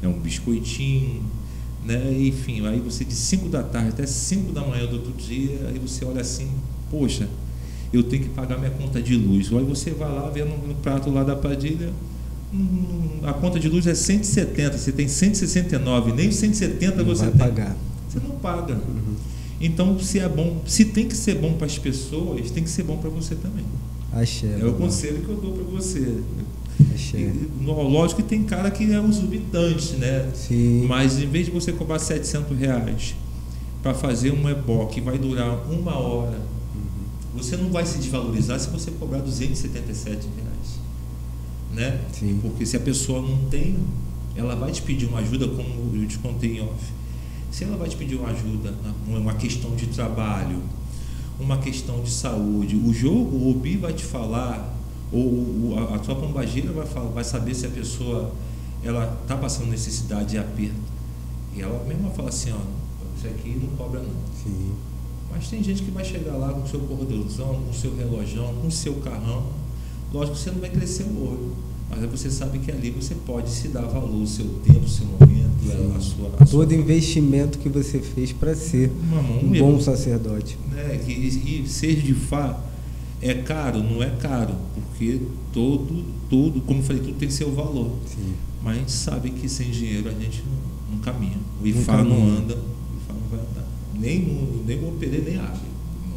é um biscoitinho, né? Enfim, aí você de 5 da tarde até 5 da manhã do outro dia, aí você olha assim, poxa, eu tenho que pagar minha conta de luz. Aí você vai lá, vê no prato lá da Padilha, a conta de luz é 170, você tem 169, nem 170 não você tem. Pagar. Você não paga. Então, se é bom, se tem que ser bom para as pessoas, tem que ser bom para você também. Axé, é o conselho que eu dou para você. Axé. Lógico que tem cara que é um exorbitante, né? Sim. Mas em vez de você cobrar R$700 para fazer um ebó que vai durar 1 hora, você não vai se desvalorizar se você cobrar R$277, né? Sim. Porque se a pessoa não tem, ela vai te pedir uma ajuda, como eu te contei em off. Se ela vai te pedir uma ajuda, uma questão de trabalho, uma questão de saúde, o Obi vai te falar, ou a sua pombagira vai saber se a pessoa ela está passando necessidade e aperto. E ela mesma fala assim, ó, isso aqui não cobra não. Sim. Mas tem gente que vai chegar lá com o seu corredorzão, com o seu relojão, com o seu carrão. Lógico que você não vai crescer o olho, mas você sabe que ali você pode se dar valor, o seu tempo, o seu momento, a sua todo investimento que você fez para ser um bom sacerdote. E ser de Fá é caro? Não é caro, porque todo, como eu falei, tudo tem seu valor. Sim. Mas a gente sabe que sem dinheiro a gente não caminha. O Ifá não anda, o Ifá não vai andar. Nem vou perder, nem água.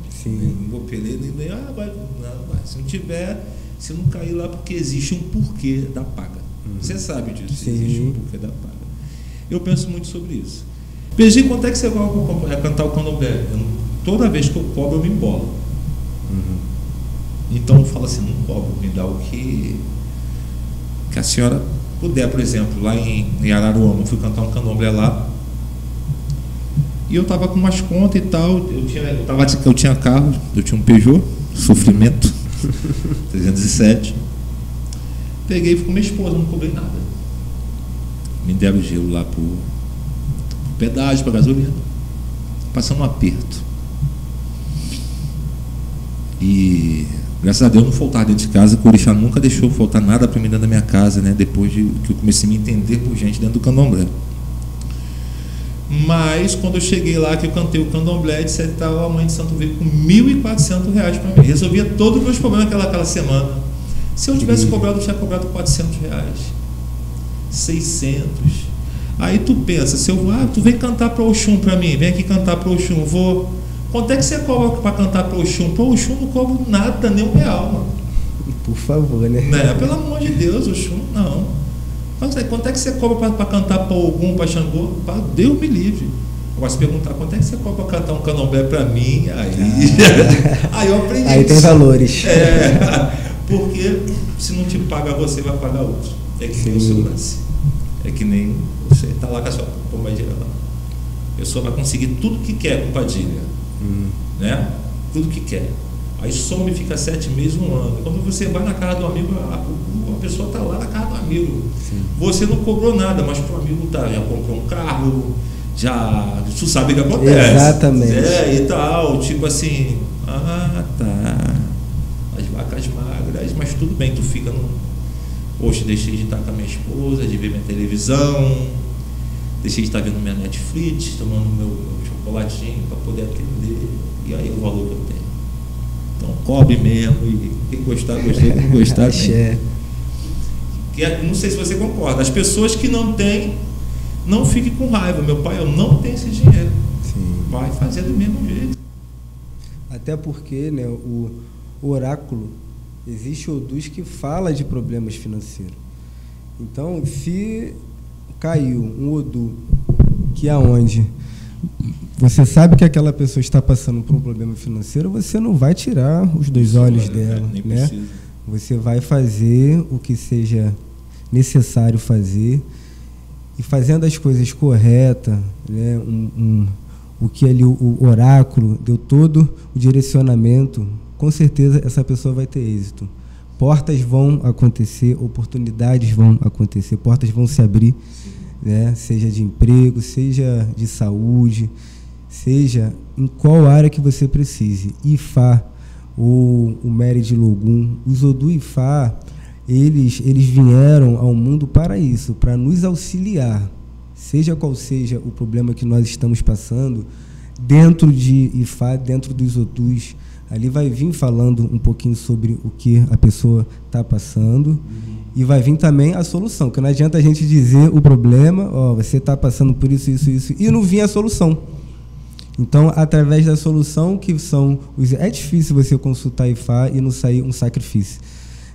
Sim. Nem vou perder, nem água. Se não tiver, se não cair lá, porque existe um porquê da paga. Você sabe disso, existe um porquê da paga. Eu penso muito sobre isso. PG, quanto é que você vai cantar o candomblé? Toda vez que eu cobro, eu me embolo. Então eu falo assim, não cobro, me dá o que a senhora puder. Por exemplo, lá em Araruama, eu fui cantar um candomblé lá, e eu tava com umas contas e tal, eu tinha carro, eu tinha um Peugeot, sofrimento, 307, peguei e fui com minha esposa, não cobrei nada. Me deram gelo lá pro pedágio, pra gasolina, passando um aperto. E graças a Deus não faltava dentro de casa, que o Orixá nunca deixou faltar nada para mim dentro da minha casa, né? Depois que eu comecei a me entender por gente dentro do candomblé. Mas quando eu cheguei lá, que eu cantei o candomblé, disse que a mãe de santo veio com R$1.400 para mim. Resolvia todos os meus problemas aquela semana. Se eu tivesse cobrado, eu tinha cobrado R$400, 600. Aí tu pensa, se eu tu vem cantar para Oxum para mim, vem aqui cantar para Oxum, vou. Quanto é que você cobra para cantar para Oxum? Para Oxum não cobro nada, nem R$1, mano. Por favor, né? Pelo amor de Deus, Oxum, não. Quanto é que você cobra para cantar para Ogum, para Xangô? Deus me livre. Gosto de perguntar quanto é que você cobra para cantar um candomblé para mim. Aí eu aprendi. Aí tem valores. Porque se não te paga você, vai pagar outro. É que nem o seu lance. É que nem você está lá com a sua compadilha lá. A pessoa vai conseguir tudo que quer com compadilha. Né? Tudo que quer. Aí some, fica 7 meses, 1 ano. Quando você vai na casa do amigo, a pessoa está lá na casa do amigo. Sim. Você não cobrou nada, mas o amigo já comprou um carro, tu sabe o que acontece. Exatamente. E tal, tipo assim, tá. As vacas magras, mas tudo bem, tu fica no. Poxa, deixei de estar com a minha esposa, de ver minha televisão, deixei de estar vendo minha Netflix, tomando meu chocolatinho para poder atender. E aí o valor que eu tenho. Então cobre mesmo, e quem gostar, gostei, quem não gostar, não sei se você concorda. As pessoas que não têm, não fiquem com raiva. Meu pai, eu não tenho esse dinheiro. Sim. Vai fazer do mesmo jeito. Até porque, né, o oráculo, existe odus que fala de problemas financeiros. Então, se caiu um odu que aonde você sabe que aquela pessoa está passando por um problema financeiro, você não vai tirar os 2 olhos dela, né? Você vai fazer o que seja necessário fazer, e fazendo as coisas corretas, né? O que ali o oráculo deu todo o direcionamento, com certeza essa pessoa vai ter êxito. Portas vão acontecer, oportunidades vão acontecer, portas vão se abrir, né? Seja de emprego, seja de saúde, seja em qual área que você precise. Ifá, ou o Mary de Logum, os Odu Ifá, eles vieram ao mundo para isso, para nos auxiliar, seja qual seja o problema que nós estamos passando, dentro de Ifá, dentro dos Odus, ali vai vir falando um pouquinho sobre o que a pessoa está passando, e vai vir também a solução, porque não adianta a gente dizer o problema, você está passando por isso, e não vir a solução. Então, através da solução, que são é difícil você consultar Ifá e não sair um sacrifício,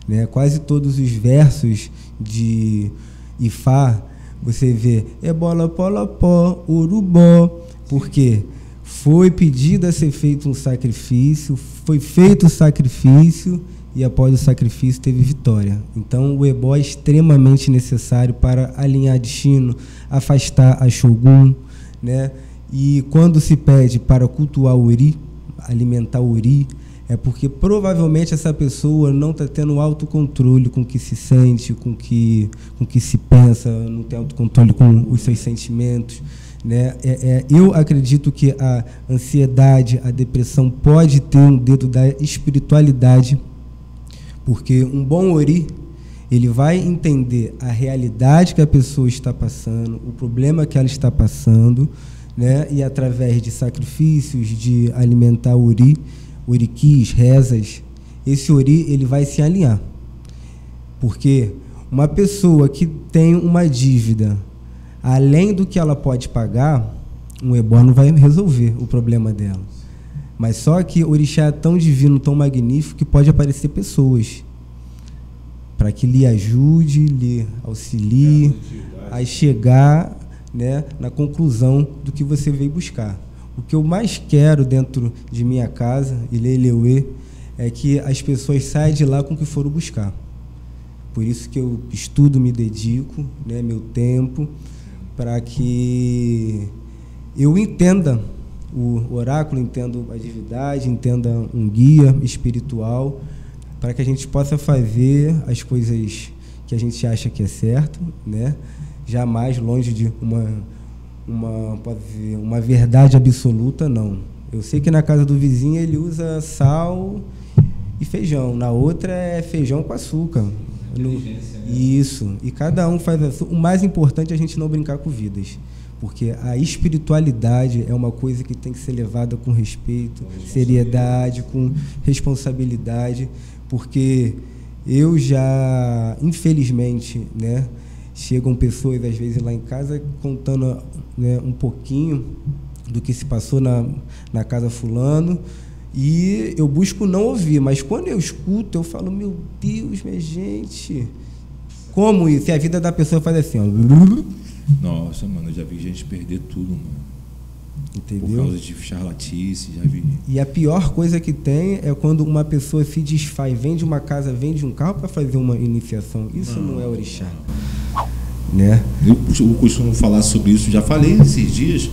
né? Quase todos os versos de Ifá, você vê bola, pola, pó, urubó, porque foi pedido a ser feito um sacrifício, foi feito o sacrifício, e após o sacrifício teve vitória. Então, o ebó é extremamente necessário para alinhar destino, afastar a Shogun, né? E quando se pede para cultuar o Ori, alimentar o Ori, é porque provavelmente essa pessoa não está tendo autocontrole com o que se sente, com o que se pensa, não tem autocontrole com os seus sentimentos, né? Eu acredito que a ansiedade, a depressão pode ter um dedo da espiritualidade, porque um bom Ori, ele vai entender a realidade que a pessoa está passando, o problema que ela está passando, né? E através de sacrifícios, de alimentar o Ori, oriquis, rezas, esse Ori ele vai se alinhar. Porque uma pessoa que tem uma dívida, além do que ela pode pagar, um ebó não vai resolver o problema dela. Mas só que o orixá é tão divino, tão magnífico, que pode aparecer pessoas para que lhe ajude, lhe auxilie a chegar, né, na conclusão do que você veio buscar. O que eu mais quero dentro de minha casa, Ileleuê, é que as pessoas saiam de lá com o que foram buscar. Por isso que eu estudo, me dedico, né, meu tempo, para que eu entenda o oráculo, entenda a divindade, entenda um guia espiritual, para que a gente possa fazer as coisas que a gente acha que é certo, né? Jamais longe de uma verdade absoluta, não. Eu sei que na casa do vizinho ele usa sal e feijão, na outra é feijão com açúcar. Isso, e cada um faz o mais importante é a gente não brincar com vidas, porque a espiritualidade é uma coisa que tem que ser levada com respeito, seriedade, com responsabilidade, porque eu já, infelizmente, né, chegam pessoas, às vezes, lá em casa, contando, né, um pouquinho do que se passou na casa fulano, e eu busco não ouvir, mas quando eu escuto, eu falo, meu Deus, minha gente, como isso? E a vida da pessoa faz assim, ó. Nossa, mano, eu já vi gente perder tudo, mano. Entendeu? Por causa de charlatice, já vi. E a pior coisa que tem é quando uma pessoa se desfaz, vende uma casa, vende um carro para fazer uma iniciação. Isso não é orixá. Né? Eu costumo falar sobre isso, já falei esses dias.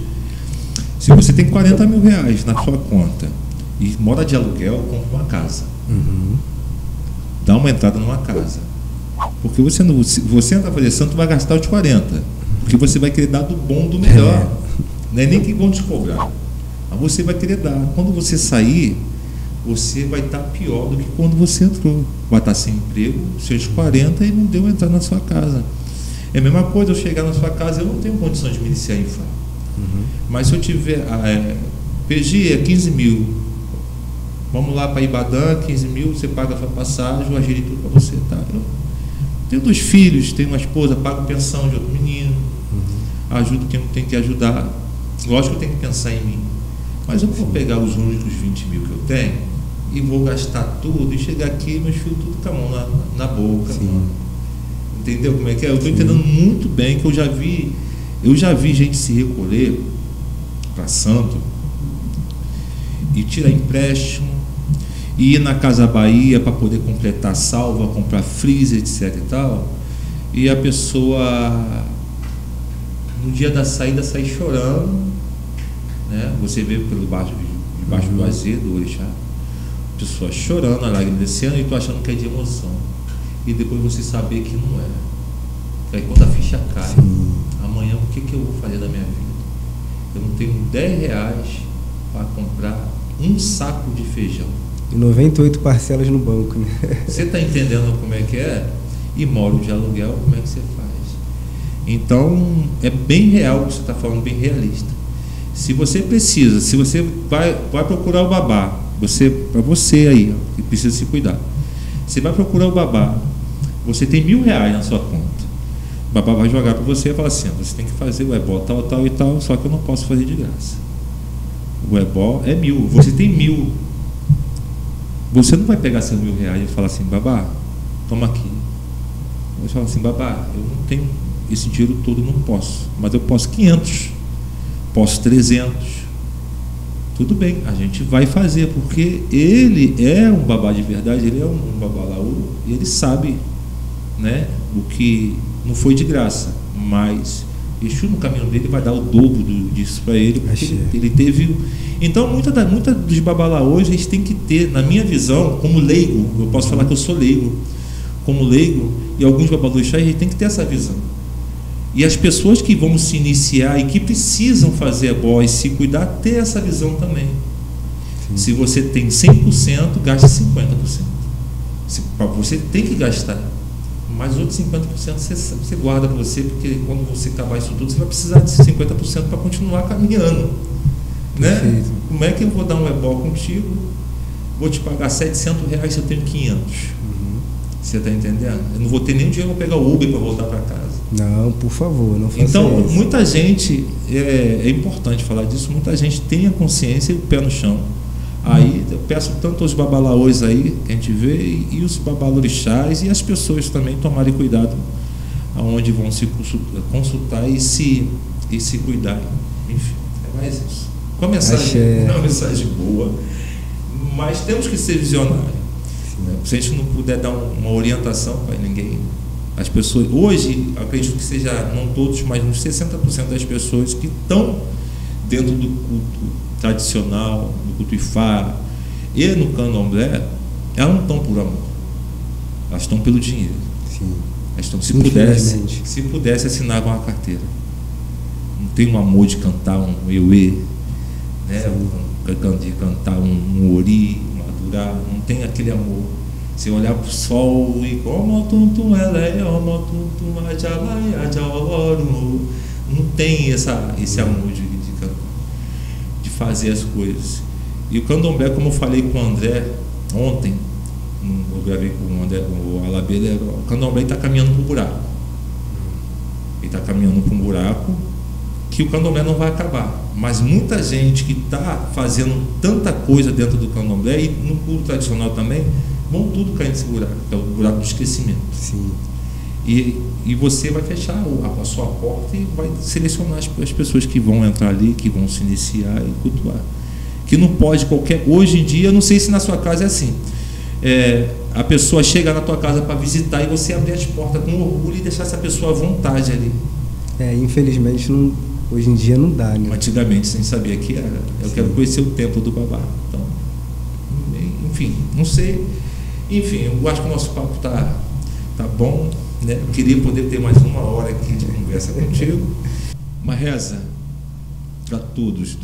Se você tem 40 mil reais na sua conta e mora de aluguel, compra uma casa. Dá uma entrada numa casa. Porque você entrar a fazer santo, vai gastar os 40. Porque você vai querer dar do bom, do melhor. Não é nem que vão te cobrar. Mas você vai querer dar. Quando você sair, você vai estar pior do que quando você entrou. Vai estar sem emprego, seus 40 e não deu entrar na sua casa. É a mesma coisa eu chegar na sua casa, eu não tenho condições de me iniciar em Fá. Mas se eu tiver PG é 15 mil, vamos lá para Ibadã, 15 mil, você paga a sua passagem, eu agirei tudo para você, tá? Eu tenho 2 filhos, tenho uma esposa, pago pensão de outro menino, ajudo quem tem que ajudar. Lógico que eu tenho que pensar em mim, mas eu não vou pegar os únicos 20 mil que eu tenho e vou gastar tudo e chegar aqui, meus filhos tudo com a mão na boca. Entendeu como é que é? Eu estou entendendo muito bem que eu já vi gente se recolher para santo e tirar empréstimo e ir na Casa Bahia para poder completar salva, comprar freezer, etc e tal, e a pessoa no dia da saída sai chorando, né? Você vê debaixo do azedo, do orixá, a pessoa chorando, a lágrima descendo e tu achando que é de emoção. E depois você saber que não é. Aí quando a ficha cai, amanhã o que eu vou fazer da minha vida? Eu não tenho 10 reais para comprar um saco de feijão. E 98 parcelas no banco, né? Você está entendendo como é que é? E moro de aluguel, como é que você faz? Então, é bem real o que você está falando, bem realista. Se você precisa, se você vai procurar o babá, para você aí, ó, que precisa se cuidar. Você vai procurar o babá, você tem R$1.000 na sua conta. O babá vai jogar para você e falar assim: você tem que fazer o ebó tal, tal e tal, só que eu não posso fazer de graça. O ebó é 1.000, você tem 1.000. Você não vai pegar seus R$1.000 e falar assim: babá, toma aqui. Você fala assim: babá, eu não tenho esse dinheiro todo, não posso, mas eu posso 500, posso 300. Tudo bem, a gente vai fazer, porque ele é um babá de verdade, ele é um babalaú, e ele sabe, né, o que não foi de graça, mas Exu no caminho dele vai dar o dobro disso para ele, porque ele teve. Então, muita dos babalaús, eles têm que ter, na minha visão, como leigo, eu posso falar que eu sou leigo, como leigo, e alguns babalaús, a gente tem que ter essa visão. E as pessoas que vão se iniciar e que precisam fazer ebó e se cuidar, ter essa visão também. Se você tem 100%, gaste 50%. Você tem que gastar. Mas os outros 50% você guarda para você, porque quando você acabar isso tudo, você vai precisar de 50% para continuar caminhando. Né? Como é que eu vou dar um ebó contigo? Vou te pagar R$700 se eu tenho 500. Você está entendendo? Eu não vou ter nem dinheiro para pegar o Uber para voltar para casa. Não, por favor, não faça então, isso. Muita gente, é importante falar disso, muita gente tem a consciência e o pé no chão. Aí eu peço tanto aos babalaôs aí, que a gente vê, e os babalorixás, e as pessoas também tomarem cuidado aonde vão se consultar e se cuidar. Enfim, é mais isso. Com a mensagem, é uma mensagem boa, mas temos que ser visionários. Se a gente não puder dar uma orientação para ninguém, as pessoas, hoje, acredito que seja, não todos, mas uns 60% das pessoas que estão dentro do culto tradicional, do culto Ifá e no candomblé, elas não estão por amor, elas estão pelo dinheiro. Elas estão, se pudesse, assinavam uma carteira. Não tem um amor de cantar um euê, né? De cantar um ori, um adurá, não tem aquele amor. Se olhar para o sol e não tem esse amor de cantar, de fazer as coisas. E o candomblé, como eu falei com o André ontem, eu gravei com o André, o Alabela, o candomblé está caminhando para um buraco. Ele está caminhando para um buraco que o candomblé não vai acabar. Mas muita gente que está fazendo tanta coisa dentro do candomblé e no culto tradicional também, vão tudo cair nesse buraco, que é o buraco do esquecimento. E você vai fechar a sua porta e vai selecionar as pessoas que vão entrar ali, que vão se iniciar e cultuar. Que não pode hoje em dia, não sei se na sua casa é assim, a pessoa chega na tua casa para visitar e você abrir as portas com orgulho e deixar essa pessoa à vontade ali. Infelizmente hoje em dia não dá, né? Antigamente sem saber que era. Eu quero conhecer o templo do Babá. Então, enfim, não sei. Enfim, eu acho que o nosso papo tá bom, né? Eu queria poder ter mais uma hora aqui de conversa contigo. Uma reza para todos,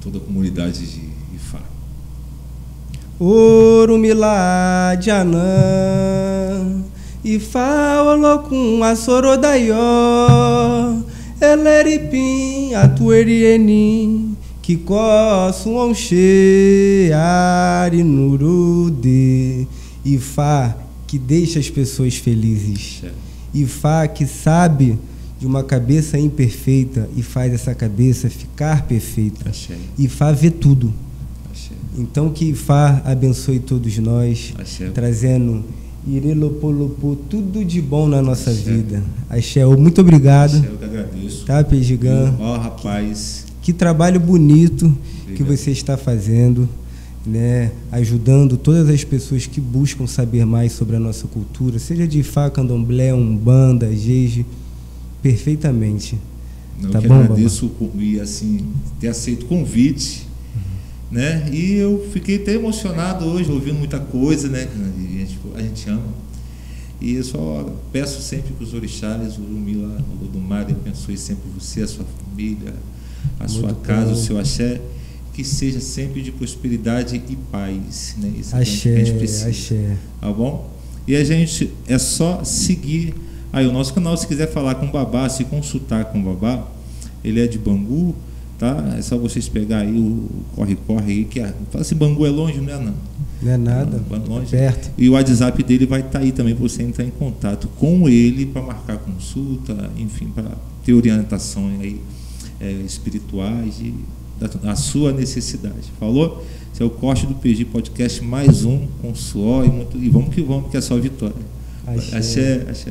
toda a comunidade de Ifá. Orumilá Janã Ifá Olokun Asorodaió Eleripim Atuerieni Kikó Suonche Arinurude. Ifá que deixa as pessoas felizes. Ifá que sabe de uma cabeça imperfeita e faz essa cabeça ficar perfeita. Ifá vê tudo. Então que Ifá abençoe todos nós, trazendo Irelopolopo, tudo de bom na nossa vida. Axé, muito obrigado. Axé, eu que agradeço. Tá, Pejigã? Rapaz. Que trabalho bonito que você está fazendo, né? Ajudando todas as pessoas que buscam saber mais sobre a nossa cultura, seja de Ifá, Candomblé, Umbanda, Jeje, perfeitamente. Eu tá que bom, agradeço e assim ter aceito o convite, né? E eu fiquei até emocionado hoje ouvindo muita coisa, né? A gente ama. E eu só peço sempre que os orixás, o Urumila, o Olodumare, abençoe sempre você, a sua família, a sua casa, o seu axé, que seja sempre de prosperidade e paz, né? Isso axé, que a gente precisa. Axé. Tá bom? E a gente é só seguir aí o nosso canal. Se quiser falar com o Babá, se consultar com o Babá, ele é de Bangu, tá? É só vocês pegar aí o corre-corre aí, que fala assim, Bangu é longe, não é não. Não é nada, longe. Perto. E o WhatsApp dele vai estar aí também para você entrar em contato com ele para marcar consulta, enfim, para ter orientação aí espirituais e da sua necessidade. Falou? Esse é o Corte do PG Podcast, mais um com suor e vamos que é só vitória. Axé, axé.